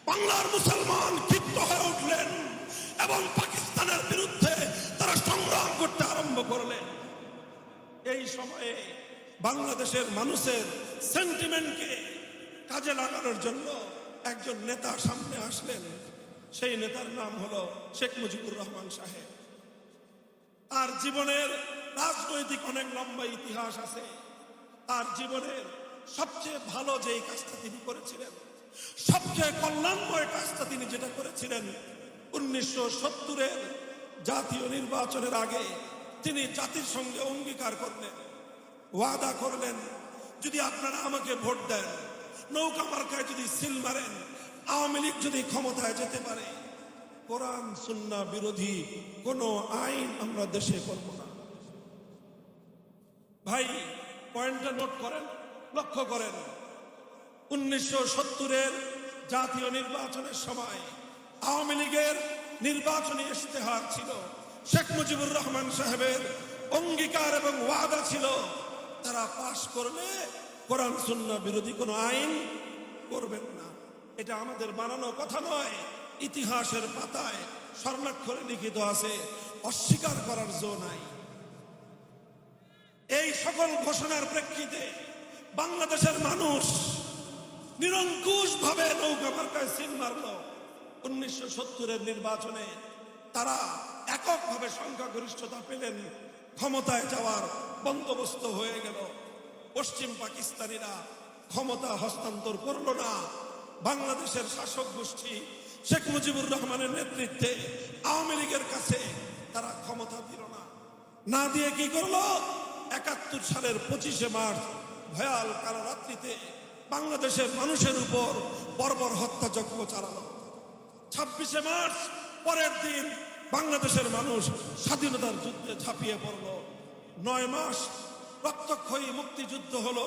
বাংলার মুসলমান ক্ষিপ্ত হয়ে উঠলেন এবং পাকিস্তানের বিরুদ্ধে তারা সংগ্রাম করতে আরম্ভ করলেন। এই সময়ে বাংলাদেশের মানুষের সেন্টিমেন্টকে কাজে লাগানোর জন্য একজন নেতা সামনে আসলেন। সেই নেতার নাম হলো শেখ মুজিবুর রহমান সাহেব। তার জীবনের রাজনৈতিক অনেক লম্বা ইতিহাস আছে। তার জীবনের সবচেয়ে ভালো যেই কাজটা তিনি করেছিলেন, সবচেয়ে কল্যাণময় কাজটা তিনি যেটা করেছিলেন, 1970-এর জাতীয় নির্বাচনের আগে তিনি জাতির সঙ্গে অঙ্গীকার করলেন, ওয়াদা করলেন, যদি আপনারা আমাকে ভোট দেন, নৌকা মার্কায় যদি সিল মারেন, আওয়ামী লীগ যদি ক্ষমতায় যেতে পারে, কোরআন সুন্নাহ বিরোধী কোনো আইন আমরা দেশে করব না। ভাই, পয়েন্টটা নোট করেন, লক্ষ্য করেন। 1970-এর জাতীয় নির্বাচনের সময় আওয়ামী লীগের নির্বাচনী ইশতেহার ছিল, শেখ মুজিবুর রহমান সাহেবের অঙ্গীকার এবং ওয়াদা ছিল, তারা পাশ করলে কোরআন সুন্নাহ বিরোধী কোনো আইন করবেন না। এটা আমাদের বানানো কথা নয়, ইতিহাসের পাতায় স্বর্ণাক্ষরে লিখিত আছে, অস্বীকার করার জো নাই। এই সকল ঘোষণার প্রেক্ষিতে বাংলাদেশের মানুষ নিরঙ্কুশ ভাবে নৌকা মার্কায় সিল মারল। 1970-এর নির্বাচনে তারা এককভাবে সংখ্যাগরিষ্ঠতা পেলেন, ক্ষমতায় যাওয়ার বন্দোবস্ত হয়ে গেল। পশ্চিম পাকিস্তানিরা ক্ষমতা হস্তান্তর করল না। বাংলাদেশের শাসক গোষ্ঠী শেখ মুজিবুর রহমানের নেতৃত্বে আওয়ামী লীগের কাছে তারা ক্ষমতা দিল না। না দিয়ে কি করলো? 71 সালের 25শে মার্চ ভয়াল কালো রাত্রিতে বাংলাদেশের মানুষের উপর বর্বর হত্যাযজ্ঞ চালালো। 26শে মার্চ পরের দিন বাংলাদেশের মানুষ স্বাধীনতার যুদ্ধে ঝাঁপিয়ে পড়ল। 9 মাস রক্তক্ষয়ী মুক্তিযুদ্ধ হলো।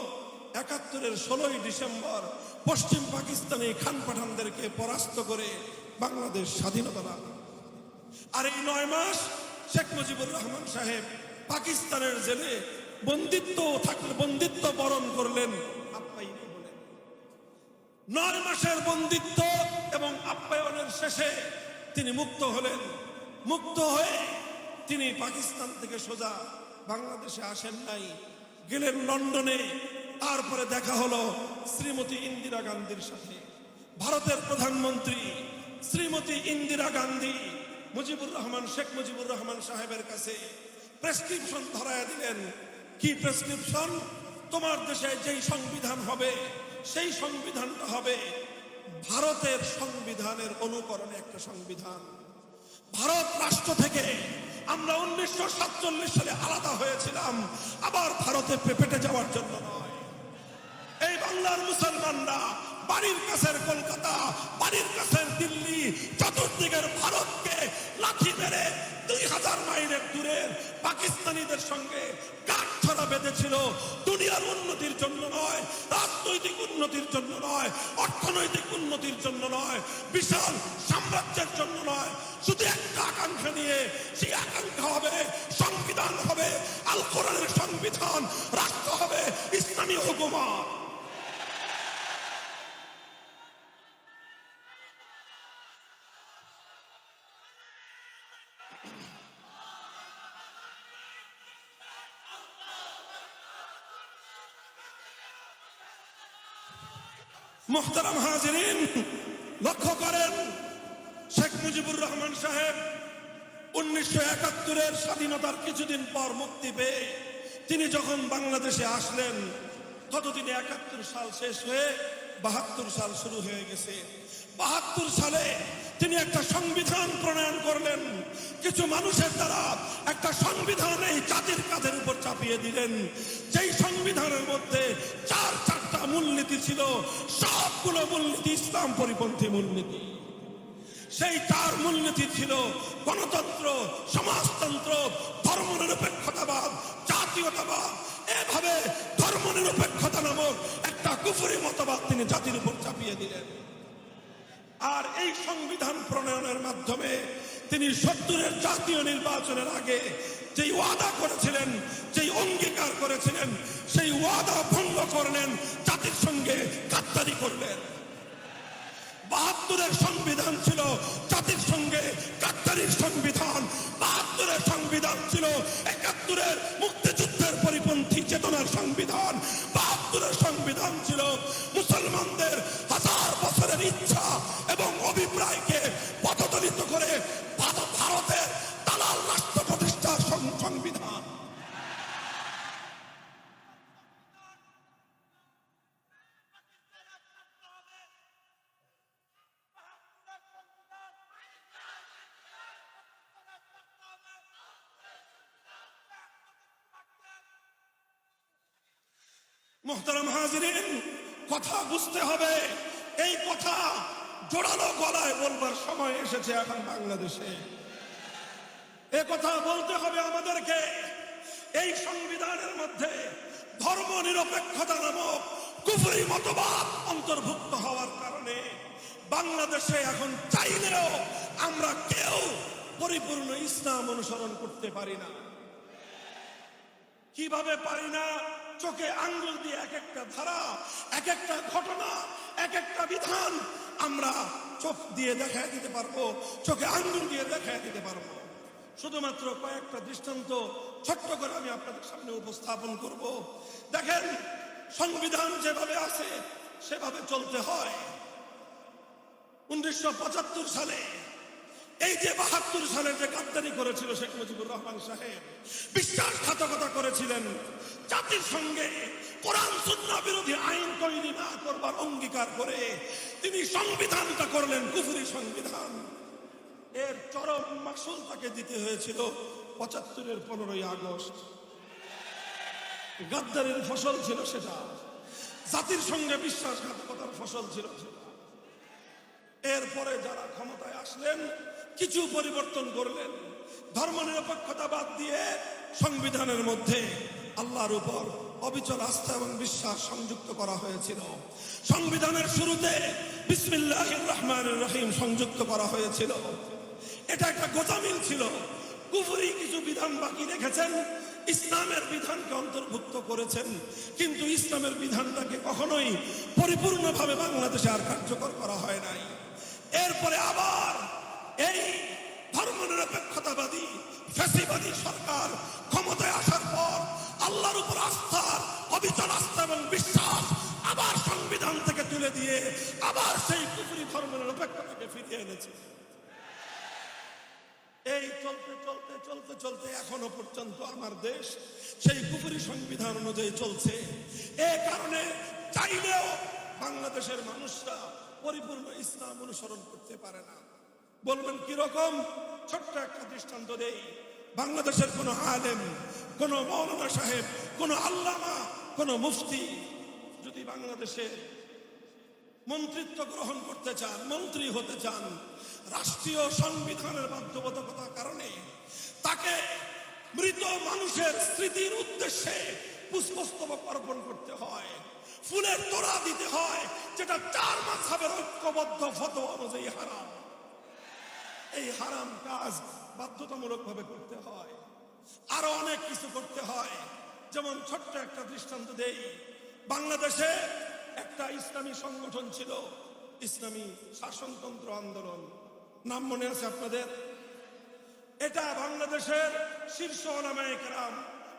71-এর 16ই ডিসেম্বর পশ্চিম পাকিস্তানি খান পাঠানদেরকে পরাস্ত করে বাংলাদেশ স্বাধীনতা লাভ। আর এই 9 মাস শেখ মুজিবুর রহমান সাহেব পাকিস্তানের জেলে বন্দিত্ব বরণ করলেন, আপ্যায়িত হলেন। 9 মাসের বন্দিত্ব এবং আপ্যায়নের শেষে তিনি মুক্ত হলেন। মুক্ত হয়ে তিনি পাকিস্তান থেকে সোজা বাংলাদেশে আসেন নাই, গেলেন লন্ডনে। তারপরে দেখা হলো শ্রীমতী ইন্দিরা গান্ধীর সাথে। ভারতের প্রধানমন্ত্রী শ্রীমতী ইন্দিরা গান্ধী শেখ মুজিবুর রহমান সাহেবের কাছে প্রেসক্রিপশন ধরায় দিলেন। কি প্রেসক্রিপশন? তোমার দেশে যেই সংবিধান হবে সেই সংবিধানটা হবে ভারতের সংবিধানের অনুকরণে একটা সংবিধান। ভারত রাষ্ট্র থেকে আমরা 1947 সালে আলাদা হয়েছিলাম, আবার ভারতে পেপেটে যাওয়ার জন্য নয়। এই বাংলার মুসলমানরা বাড়ির কাছের কলকাতা, বাড়ির কাছের দিল্লি, চতুর্দিকের ভারতকে লাঠি মেরে 2000 মাইলের দূরের পাকিস্তানিদের সঙ্গে গাঁটছড়া বেঁধেছিল। দুনিয়ার উন্নতির জন্য নয়, রাজনৈতিক উন্নতির জন্য নয়, অর্থনৈতিক উন্নতির জন্য নয়, বিশাল সাম্রাজ্যের জন্য নয়, শুধু একটা আকাঙ্ক্ষা নিয়ে। সেই আকাঙ্ক্ষা হবে সংবিধান হবে আল কোরআনের সংবিধান, রাষ্ট্র হবে ইসলামী হুকুমত। মুহতারাম হাজিরিন, লক্ষ্য করেন, শেখ মুজিবুর রহমান সাহেব 1971-এর স্বাধীনতার কিছুদিন পর মুক্তি পেয়ে তিনি যখন বাংলাদেশে আসলেন, ততদিনে 71 সাল শেষ হয়ে 72 সাল শুরু হয়ে গেছে। 72 সালে তিনি একটা সংবিধান প্রণয়ন করলেন। কিছু মানুষের দ্বারা একটা সংবিধান এই জাতির কাঁধের উপর চাপিয়ে দিলেন। যেই সংবিধানের মধ্যে 4টা মূলনীতি ছিল, সবগুলো মূলনীতি ইসলাম পরিপন্থী মূলনীতি। সেই 4 মূলনীতি ছিল গণতন্ত্র, সমাজতন্ত্র, ধর্মনিরপেক্ষতাবাদ, জাতীয়তাবাদ। এভাবে ধর্মনিরপেক্ষতা নামক একটা কুফরি মতবাদ তিনি জাতির উপর চাপিয়ে দিলেন। আর এই সংবিধান প্রণয়নের মাধ্যমে তিনি 70-এর জাতীয় নির্বাচনের আগে যেই ওয়াদা করেছিলেন, যেই অঙ্গীকার করেছিলেন, সেই ওয়াদা ভঙ্গ করলেন, জাতির সঙ্গে গাদ্দারি করলেন। 72-এর সংবিধান ছিল জাতির সঙ্গে গাদ্দারির সংবিধান। 72-এর সংবিধান ছিল 71-এর মুক্তিযুদ্ধের পরিপন্থী চেতনার সংবিধান। 72-এর সংবিধান ছিল মুসলমানদের 1000 বছরের ইচ্ছা এবং অভিপ্রায়কে পদদলিত করে ভারতের দালাল রাষ্ট্র প্রতিষ্ঠার সংবিধান। মুহতারাম হাজিরিন, কথা বুঝতে হবে। এই কথা জোরালো গলায় বলবার সময় এসেছে এখন বাংলাদেশে। এ কথা বলতে হবে আমাদেরকে। এই সংবিধানের মধ্যে ধর্ম নিরপেক্ষতা নামক কুফরি মতবাদ অন্তর্ভুক্ত হওয়ার কারণে বাংলাদেশে এখন চাইলেও আমরা কেউ পরিপূর্ণ ইসলাম অনুসরণ করতে পারি না। কিভাবে পারি না? চোখে আঙ্গুল দিয়ে এক একটা ধারা, এক একটা ঘটনা, এক একটা বিধান আমরা চোখ দিয়ে দেখায় দিতে পারবো, চোখে আঙ্গুল দিয়ে দেখায় দিতে পারবো। শুধুমাত্র কয়েকটা দৃষ্টান্ত ছোট্ট করে আমি আপনাদের সামনে উপস্থাপন করব। দেখেন, সংবিধান যেভাবে আছে সেভাবে চলতে হয়। 1975 সালে এই যে 72 সালে যে গাদ্দারি করেছিল শেখ মুজিবুর রহমান সাহেব, বিশ্বাসঘাতকতা করেছিলেন, জাতির সঙ্গে কোরআন সুন্নাহ বিরোধী আইন তৈরি না করবার অঙ্গীকার করে তিনি সংবিধানটা করলেন কুফরি সংবিধান। এর চরম মাসুল তাকে দিতে হয়েছিল 75-এর 15ই আগস্ট। গাদ্দারির ফসল ছিল সেটা, জাতির সঙ্গে বিশ্বাসঘাতকতার ফসল ছিল সেটা। এরপরে যারা ক্ষমতায় আসলেন কিছু পরিবর্তন করলেন। ধর্মনিরপেক্ষতা বাদ দিয়ে সংবিধানের মধ্যে আল্লাহর উপর অবিচল আস্থা এবং বিশ্বাস সংযুক্ত করা হয়েছিল। সংবিধানের শুরুতে বিসমিল্লাহির রহমানির রহিম সংযুক্ত করা হয়েছিল। এটা একটা গোজামিল ছিল। কুফরি কিছু বিধান বাকি রেখেছেন, ইসলামের বিধানকে অন্তর্ভুক্ত করেছেন, কিন্তু ইসলামের বিধানটাকে কখনোই পরিপূর্ণভাবে বাংলাদেশে আর কার্যকর করা হয় নাই। এরপরে আবার এই ধর্মনিরপেক্ষতাবাদী ফ্যাসিবাদী সরকার ক্ষমতায় আসার পর আল্লাহর উপর আস্থার অবিচল আস্থা এবং বিশ্বাস আবার সংবিধান থেকে তুলে দিয়ে আবার সেই কুফরি ধর্মনিরপেক্ষতাকে ফিরিয়ে এনেছে। এই চলতে চলতে চলতে চলতে এখনো পর্যন্ত আমার দেশ সেই কুফরি সংবিধান অনুযায়ী চলছে। এ কারণে চাইলেও বাংলাদেশের মানুষরা পরিপূর্ণ ইসলাম অনুসরণ করতে পারে না। বলবেন কিরকম? ছোট্ট একটা দৃষ্টান্ত দেই। বাংলাদেশের কোন আলেম, কোন মৌলানা সাহেব, কোন আল্লামা, কোন মুফতি যদি বাংলাদেশে মন্ত্রিত্ব গ্রহণ করতে চান, মন্ত্রী হতে চান, রাষ্ট্রীয় সংবিধানের বাধ্যবাধকতার কারণে তাকে মৃত মানুষের স্মৃতির উদ্দেশ্যে পুষ্পস্তবক অর্পণ করতে হয়, ফুলের তোড়া দিতে হয়, যেটা 4 মাযহাবের ঐক্যবদ্ধ ফতোয়া অনুযায়ী হারাম। এই হারাম কাজ বাধ্যতামূলকভাবে করতে হয়। আরো অনেক কিছু করতে হয়। যেমন ছোট্ট একটা দৃষ্টান্ত দেই। বাংলাদেশে একটা ইসলামী সংগঠন ছিল, ইসলামী শাসনতন্ত্র আন্দোলন। নাম মনে আছে আপনাদের? এটা বাংলাদেশের শীর্ষ উলামায়ে কেরাম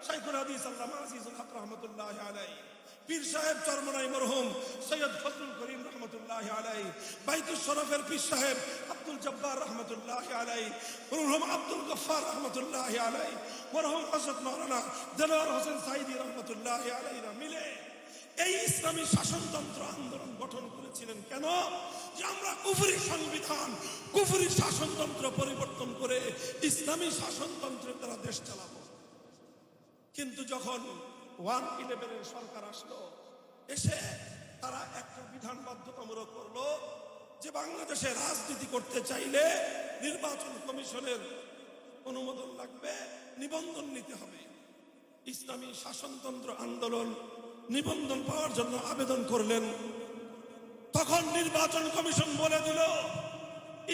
শাইখুল হাদিস আল্লামা আজিজুল হক রাহমাতুল্লাহি আলাইহি, পীর সাহেব চরমনাই মরহুম সৈয়দ ফজলুল করিম রহমতুল্লাহি আলাইহি, বাইতুল শরফের পীর সাহেব আব্দুল জব্বার রহমতুল্লাহি আলাইহি, মরহুম আব্দুল গফফার রহমতুল্লাহি আলাইহি, মরহুম হযরত মাওলানা দেলোয়ার হোসেন সাঈদী রহমতুল্লাহি আলাইহিরা মিলে এই ইসলামী শাসনতন্ত্র আন্দোলন গঠন করেছিলেন। কেন? যে আমরা কুফরি সংবিধান, কুফরি শাসনতন্ত্র পরিবর্তন করে ইসলামী শাসনতন্ত্রের দ্বারা দেশ চালাবো। কিন্তু যখন 111 সরকার আসলো, এসে তারা একটা বিধান বাধ্যতামূলক করলো যে বাংলাদেশে রাজনীতি করতে চাইলে নির্বাচন কমিশনের অনুমোদন লাগবে, নিবন্ধন নিতে হবে। ইসলামী শাসনতন্ত্র আন্দোলন নিবন্ধন পাওয়ার জন্য আবেদন করলেন। তখন নির্বাচন কমিশন বলে দিল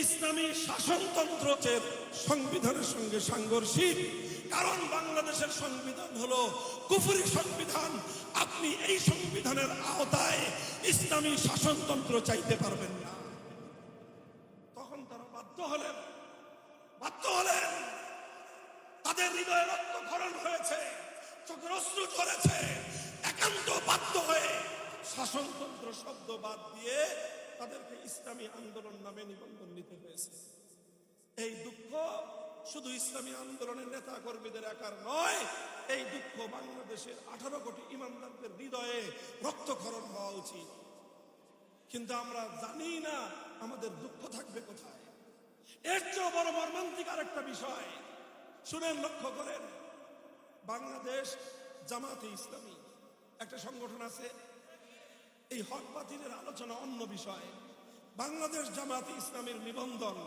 ইসলামী শাসনতন্ত্রের সংবিধানের সঙ্গে সাংঘর্ষিক, কারণ বাংলাদেশের সংবিধান হলো কুফরি সংবিধান। আপনি এই সংবিধানের আওতায় ইসলামী শাসনতন্ত্র চাইতে পারবেন না। তখন তারা বাধ্য হলেন। তাদের হৃদয়ে রক্তক্ষরণ হয়েছে, চোখের অশ্রু ঝরেছে, একান্ত বাধ্য হয়ে শাসনতন্ত্র শব্দ বাদ দিয়ে তাদেরকে ইসলামী আন্দোলন নামে নিবন্ধন নিতে হয়েছে। এই দুঃখ শুধু ইসলামী আন্দোলনের নেতা কর্মীদের একার নয়, এই দুঃখ বাংলাদেশের 18 কোটি ইমানদারদের হৃদয়ে রক্তক্ষরণ হওয়া উচিত। কিন্তু আমরা জানি না আমাদের দুঃখ থাকবে কোথায়। এর চেয়ে বড় মর্মান্তিক আরেকটা বিষয় শুনেন, লক্ষ্য করেন। বাংলাদেশ জামাতে ইসলামী একটা সংগঠন আছে। এই হক বাতিলের আলোচনা অন্য বিষয়। বাংলাদেশ জামাতে ইসলামীর নিবন্ধন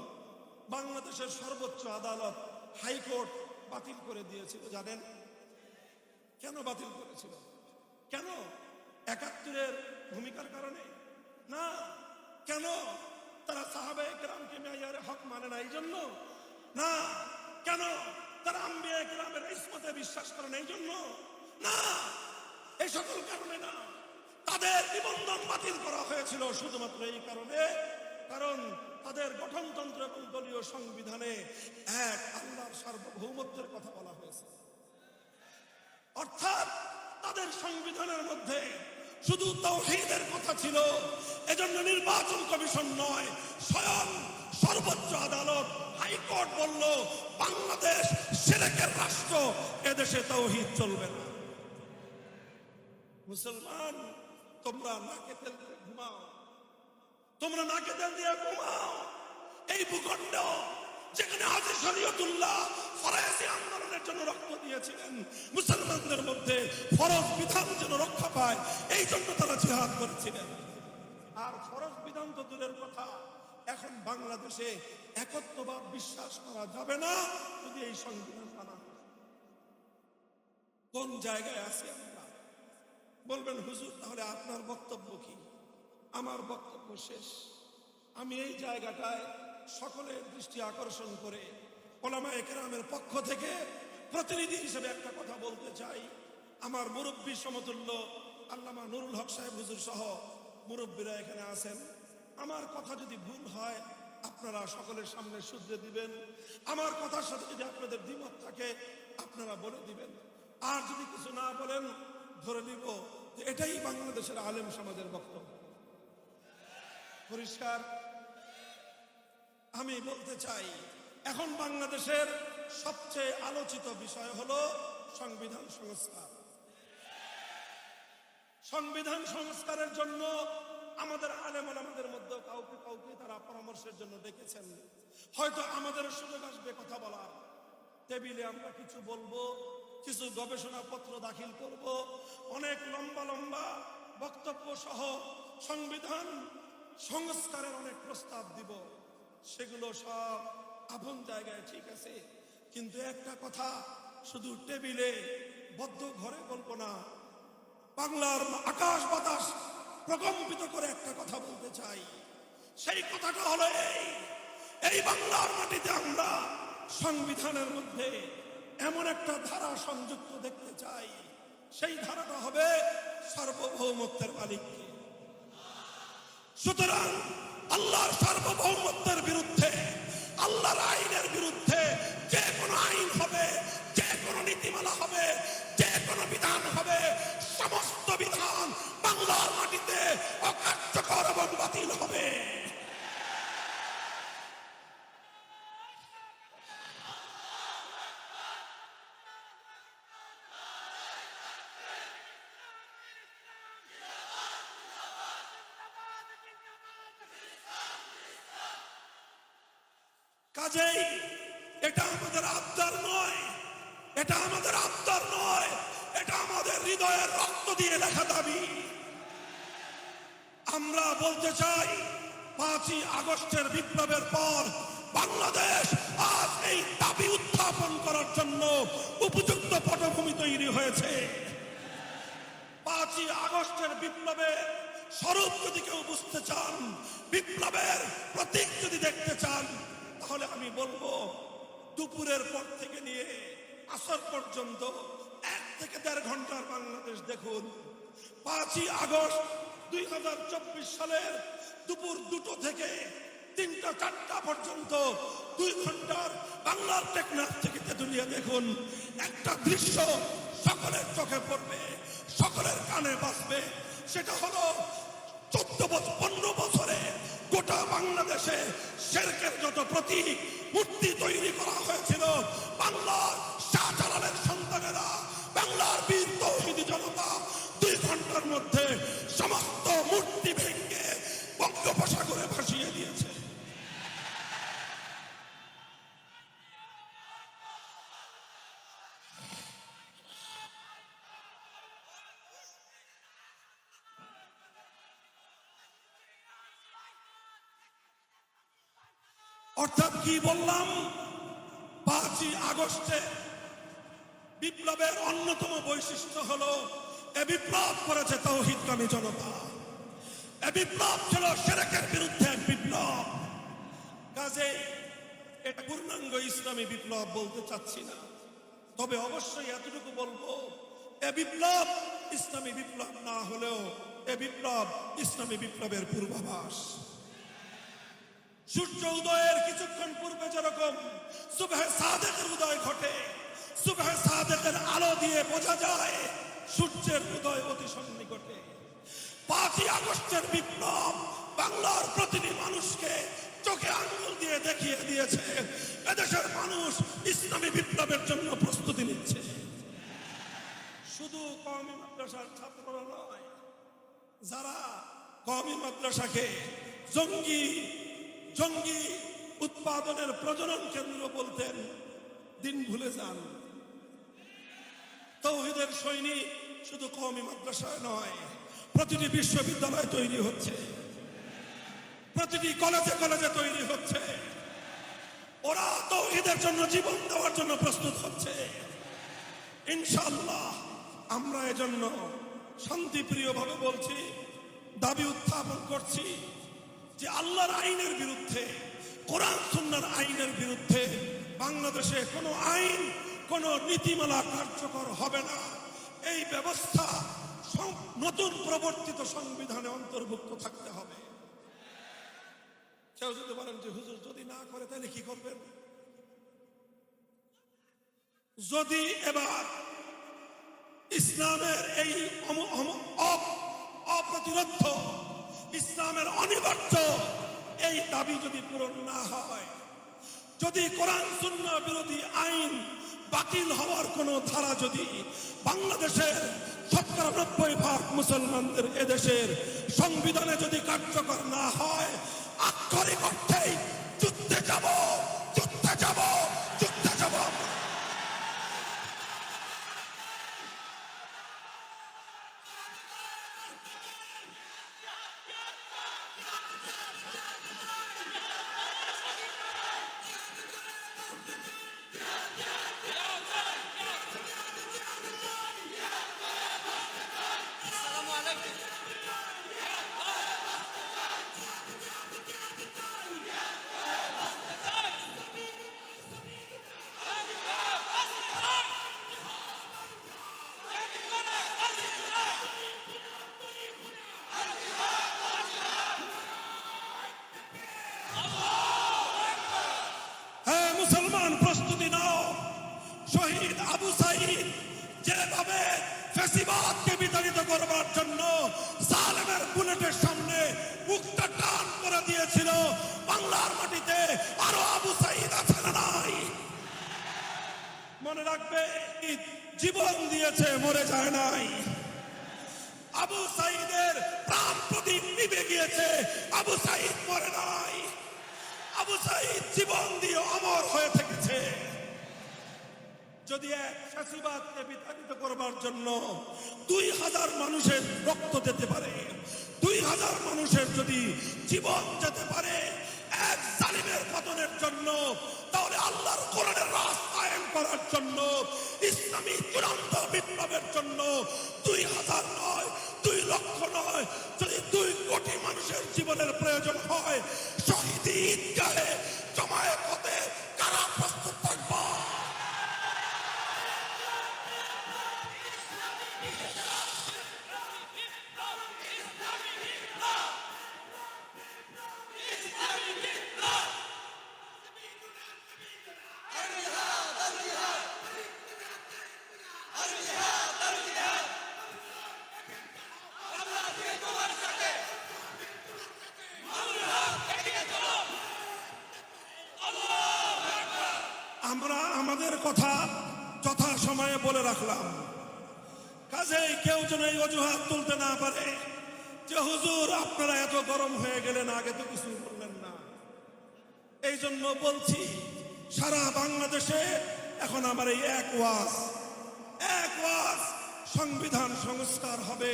বাংলাদেশের সর্বোচ্চ আদালত হাইকোর্ট বাতিল করে দিয়েছিল। জানেন কেন বাতিল করেছিল? কেন? 71-এর ভূমিকার কারণে না। কেন? তারা সাহাবায়ে কেরামকে মেয়ারে হক মানে না এই জন্য না। কেন? তারা আম্বিয়ায়ে কেরামের ইসমতে বিশ্বাস করে না এই জন্য না। এই সকল কারণে না। তাদের নিবন্ধন বাতিল করা হয়েছিল শুধুমাত্র এই কারণে, কারণ তাদের গঠনতন্ত্র এবং দলীয় সংবিধানে এক আল্লাহর সার্বভৌমত্বের কথা বলা হয়েছে। অর্থাৎ তাদের সংবিধানের মধ্যে শুধু তাওহীদের কথা ছিল। এজন্য নির্বাচন কমিশন নয়, স্বয়ং সর্বোচ্চ আদালত হাইকোর্ট বলল বাংলাদেশ শিরকের রাষ্ট্র, এদেশে তাওহীদ চলবে না। মুসলমান, তোমরা নাকে তেল দিয়ে ঘুমাও, তোমরা নাকে তেল দিয়ে ঘুমাও। এই ভূখণ্ড যেখানে হাজী শরীয়তুল্লাহ ফরাজি আন্দোলনের জন্য রক্ত দিয়েছিলেন, মুসলমানদের মধ্যে ফরজ বিধান যেন রক্ষা পায়, এই জন্য তারা জিহাদ করেছিলেন। আর ফরজ বিধান তো দূরের কথা, এখন বাংলাদেশে একত্ববাদ বিশ্বাস করা যাবে না যদি এই সংবিধান মানা হয়। কোন জায়গায় আছি আমরা? বলবেন হুজুর তাহলে আপনার বক্তব্য কি? আমার বক্তব্য শেষ। আমি এই জায়গাটায় সকলের দৃষ্টি আকর্ষণ করে ওলামায়ে কেরামের পক্ষ থেকে প্রতিনিধি হিসেবে একটা কথা বলতে চাই। আমার মুরব্বী সমতুল্য আল্লামা নুরুল হক সাহেব হুজুর সহ মুরব্বীরা এখানে আছেন। আমার কথা যদি ভুল হয় আপনারা সকলের সামনে শুধরে দিবেন। আমার কথার সাথে যদি আপনাদের দ্বিমত থাকে আপনারা বলে দিবেন। আর যদি কিছু না বলেন ধরে নিব যে এটাই বাংলাদেশের আলেম সমাজের বক্তব্য। পরিষ্কার? আমি বলতে চাই এখন বাংলাদেশের সবচেয়ে আলোচিত বিষয় হলো সংবিধান সংস্কার। সংবিধান সংস্কারের জন্য আমাদের আলেম ওলামাদের মধ্যে কাউকে কাউকে তারা পরামর্শের জন্য ডেকেছেন। হয়তো আমাদের সুযোগ আসবে কথা বলার। টেবিলে আমরা কিছু বলবো, কিছু গবেষণাপত্র দাখিল করব, অনেক লম্বা লম্বা বক্তব্য সহ সংবিধান সংস্কারের অনেক প্রস্তাব দিব। সেগুলো সব আপন জায়গায় ঠিক আছে, কিন্তু একটা কথা শুধু টেবিলে বদ্ধ ঘরে বলবো না, বাংলার আকাশ বাতাস প্রকম্পিত করে একটা কথা বলতে চাই। সেই কথাটা হলো এই বাংলার মাটিতে আমরা সংবিধানের মধ্যে এমন একটা ধারা সংযুক্ত দেখতে চাই, সেই ধারাটা হবে সার্বভৌমত্বের মালিককে। সুতরাং আল্লাহর সার্বভৌমত্বের বিরুদ্ধে, আল্লাহর আইনের বিরুদ্ধে যে কোনো আইন হবে, যে কোনো নীতিমালা হবে, যে কোনো বিধান হবে, সমস্ত বিধান বাংলার মাটিতে অকার্যকর এবং বাতিল হবে। কাজেই এটা আমাদের আবদার নয়, এটা আমাদের আবদার নয়, এটা আমাদের হৃদয়ের রক্ত দিয়ে লেখা দাবি। আমরা বলতে চাই 5ই আগস্টের বিপ্লবের পর বাংলাদেশ আজ এই দাবি উত্থাপন করার জন্য উপযুক্ত পটভূমি তৈরি হয়েছে। 5ই আগস্টের বিপ্লবের স্বরূপ যদি কেউ বুঝতে চান, বিপ্লবের প্রতীক যদি দেখতে চান, তাহলে আমি বলবো দুপুরের পর থেকে নিয়ে আসর পর্যন্ত 1 থেকে 1.5 ঘন্টার বাংলাদেশ দেখুন। 5ই আগস্ট 2024 সালের দুপুর 2টো থেকে 3টা 4টা পর্যন্ত 2 ঘন্টার বাংলার টেকনাফ থেকে তেতুলিয়া দেখুন। একটা দৃশ্য সকলের চোখে পড়বে, সকলের কানে বাজবে। সেটা হলো 15 বছরে গোটা বাংলাদেশে শিরকের যত প্রতীক মূর্তি তৈরি করা হয়েছিল, বাংলার শাহজালালের সন্তানেরা, বাংলার বীর তৌহিদি জনতা 2 ঘন্টার মধ্যে সমস্ত মূর্তি ভেঙে বঙ্গোপসাগরে ভাসিয়ে দিয়েছে। অর্থাৎ কি বললাম? 5ই আগস্টে বিপ্লবের অন্যতম বৈশিষ্ট্য হলো এ বিপ্লব করেছে তাওহীদকামী জনতা। এ বিপ্লব ছিল শিরকের বিরুদ্ধে এক বিপ্লব। কাজেই এটা পূর্ণাঙ্গ ইসলামী বিপ্লব বলতে চাচ্ছি না, তবে অবশ্যই এতটুকু বলবো, এ বিপ্লব ইসলামী বিপ্লব না হলেও এ বিপ্লব ইসলামী বিপ্লবের পূর্বাভাস। সূর্য উদয়ের কিছুক্ষণ পূর্বে যেরকম সুবহে সাদেকের উদয় ঘটে, সুবহে সাদেকের আলো দিয়ে বোঝা যায় সূর্যের উদয় অতি সন্নিকটে। 5ই আগস্টের বিপ্লব বাংলার প্রতিটি মানুষকে চোখে আঙ্গুল দিয়ে দেখিয়ে দিয়েছে এদেশের মানুষ ইসলামী বিপ্লবের জন্য প্রস্তুতি নিচ্ছে। শুধু কওমি মাদ্রাসার ছাত্ররা নয়, যারা কওমি মাদ্রাসাকে জঙ্গি উৎপাদনের প্রজনন কেন্দ্র বলতেন, দিন ভুলে যান। তাওহীদের সৈনিক শুধু কওমি মাদ্রাসায় নয়, প্রতিটি বিশ্ববিদ্যালয় তৈরি হচ্ছে, প্রতিটি কলেজে কলেজে তৈরি হচ্ছে। ওরা তাওহীদের জন্য জীবন দেওয়ার জন্য প্রস্তুত হচ্ছে। ইনশাআল্লাহ আমরা এজন্য শান্তিপ্রিয় ভাবে বলছি, দাবি উত্থাপন করছি যে আল্লাহর আইনের বিরুদ্ধে, কোরআন সুন্নাহর আইনের বিরুদ্ধে বাংলাদেশে কোনো আইন, কোনো নীতিমালা কার্যকর হবে না। এই ব্যবস্থা নতুন প্রবর্তিত সংবিধানে অন্তর্ভুক্ত থাকতে হবে। কেউ যদি বলেন যে হুজুর যদি না করে তাহলে কি করবেন? যদি এবার ইসলামের এই অপ্রতিরোধ্য, ইসলামের অনিবার্য এই দাবি যদি পূরণ না হয়, যদি কোরআন সুন্নাহ বিরোধী আইন বাতিল হওয়ার কোন ধারা যদি বাংলাদেশের ৯০% মুসলমানদের এদেশের সংবিধানে যদি কার্যকর না হয়, আক্ষরিক অর্থেই যুদ্ধে যাব, যুদ্ধে যাব, যুদ্ধে যাব। মুসলমান প্রস্তুতি নাও। শহীদ আবু সাঈদ যেভাবে ফ্যাসিবাদকে বিতাড়িত করবার জন্য জালেমের বুলেটের সামনে মুখটা টান করে দিয়েছিল, বাংলার মাটিতে আরো আবু সাঈদ আছে না নাই? মনে রাখবে, জীবন দিয়েছে, মরে যায় নাই। আবু সাঈদের প্রাণ প্রদীপ নিভে গিয়েছে, আবু সাঈদ মরে নাই। আবু সাঈদ জীবন দিয়ে অমর হয়ে থেকেছে। যদি এক ফ্যাসিবাদকে বিতাড়িত করবার জন্য ২০০০ মানুষের রক্ত যেতে পারে, ২০০০ মানুষের যদি জীবন যেতে পারে এক জালিমের পতনের জন্য, তাহলে আল্লাহর কোরআনের রাজ কায়েম করার জন্য, ইসলামী চূড়ান্ত বিপ্লবের জন্য ২০০০ নয়, ২ লক্ষ নয়, যদি ২ কোটি মানুষের জীবনের প্রয়োজন হয়, শহীদ ঈদগাহে জমায়েত হতে কারা প্রস্তুত থাকব? আমরা আমাদের কথা যথা সময়ে বলে রাখলাম। কাজেই কেউ যেন এই অজুহাত তুলতে না পারে যে হুজুর আপনারা এত গরম হয়ে গেলেন, আগে তো কিছু বললেন না। এই জন্য বলছি, সারা বাংলাদেশে এখন আমার এই এক ওয়াজ, সংবিধান সংস্কার হবে।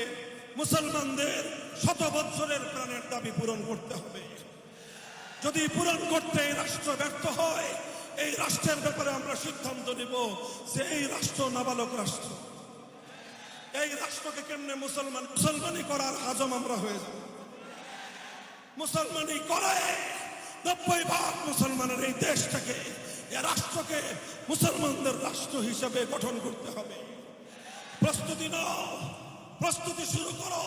মুসলমানদের ১০০ বছরের প্রাণের দাবি পূরণ করতে হবে। যদি পূরণ করতে এই রাষ্ট্র ব্যর্থ হয়, এই রাষ্ট্রের ব্যাপারে আমরা সিদ্ধান্ত নিব যে এই রাষ্ট্র নাবালক রাষ্ট্র। এই রাষ্ট্রকে কেমনে মুসলমানি করার আজম আমরা হয়ে যাব। মুসলমানি করে ৯০% মুসলমানের এই দেশটাকে, এই রাষ্ট্রকে মুসলমানদের রাষ্ট্র হিসেবে গঠন করতে হবে। প্রস্তুতি নাও, প্রস্তুতি শুরু করো।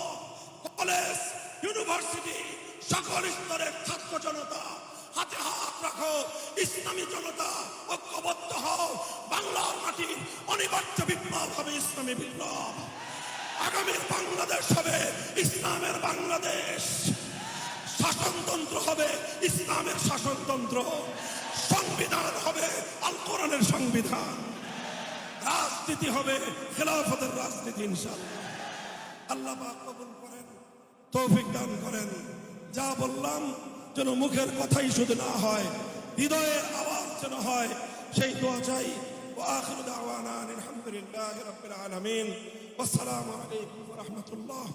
কলেজ, ইউনিভার্সিটি, সকল স্তরের ছাত্র জনতা হাতে হাত রাখো। ইসলামী জনতা ঐক্যবদ্ধ হও। বাংলার মাটি অনিবার্য বিপ্লব হবে, ইসলামী বিপ্লব। আগামীর বাংলাদেশ হবে ইসলামের বাংলাদেশ। শাসনতন্ত্র হবে ইসলামের শাসনতন্ত্র। সংবিধান হবে আল কোরআনের সংবিধান। রাজনীতি হবে খেলাফতের রাজনীতি ইনশাআল্লাহ। আল্লাহ পাক কবুল করেন, তৌফিক দান করেন। যা বললাম যেন মুখের কথাই শুধু না হয়, হৃদয়ের আওয়াজ যেন হয়, সেই দোয়া চাই। ওয়া আখিরু দাওয়ানা আলহামদুলিল্লাহি রাব্বিল আলামিন। ওয়াসসালামু আলাইকুম ওয়া রাহমাতুল্লাহ।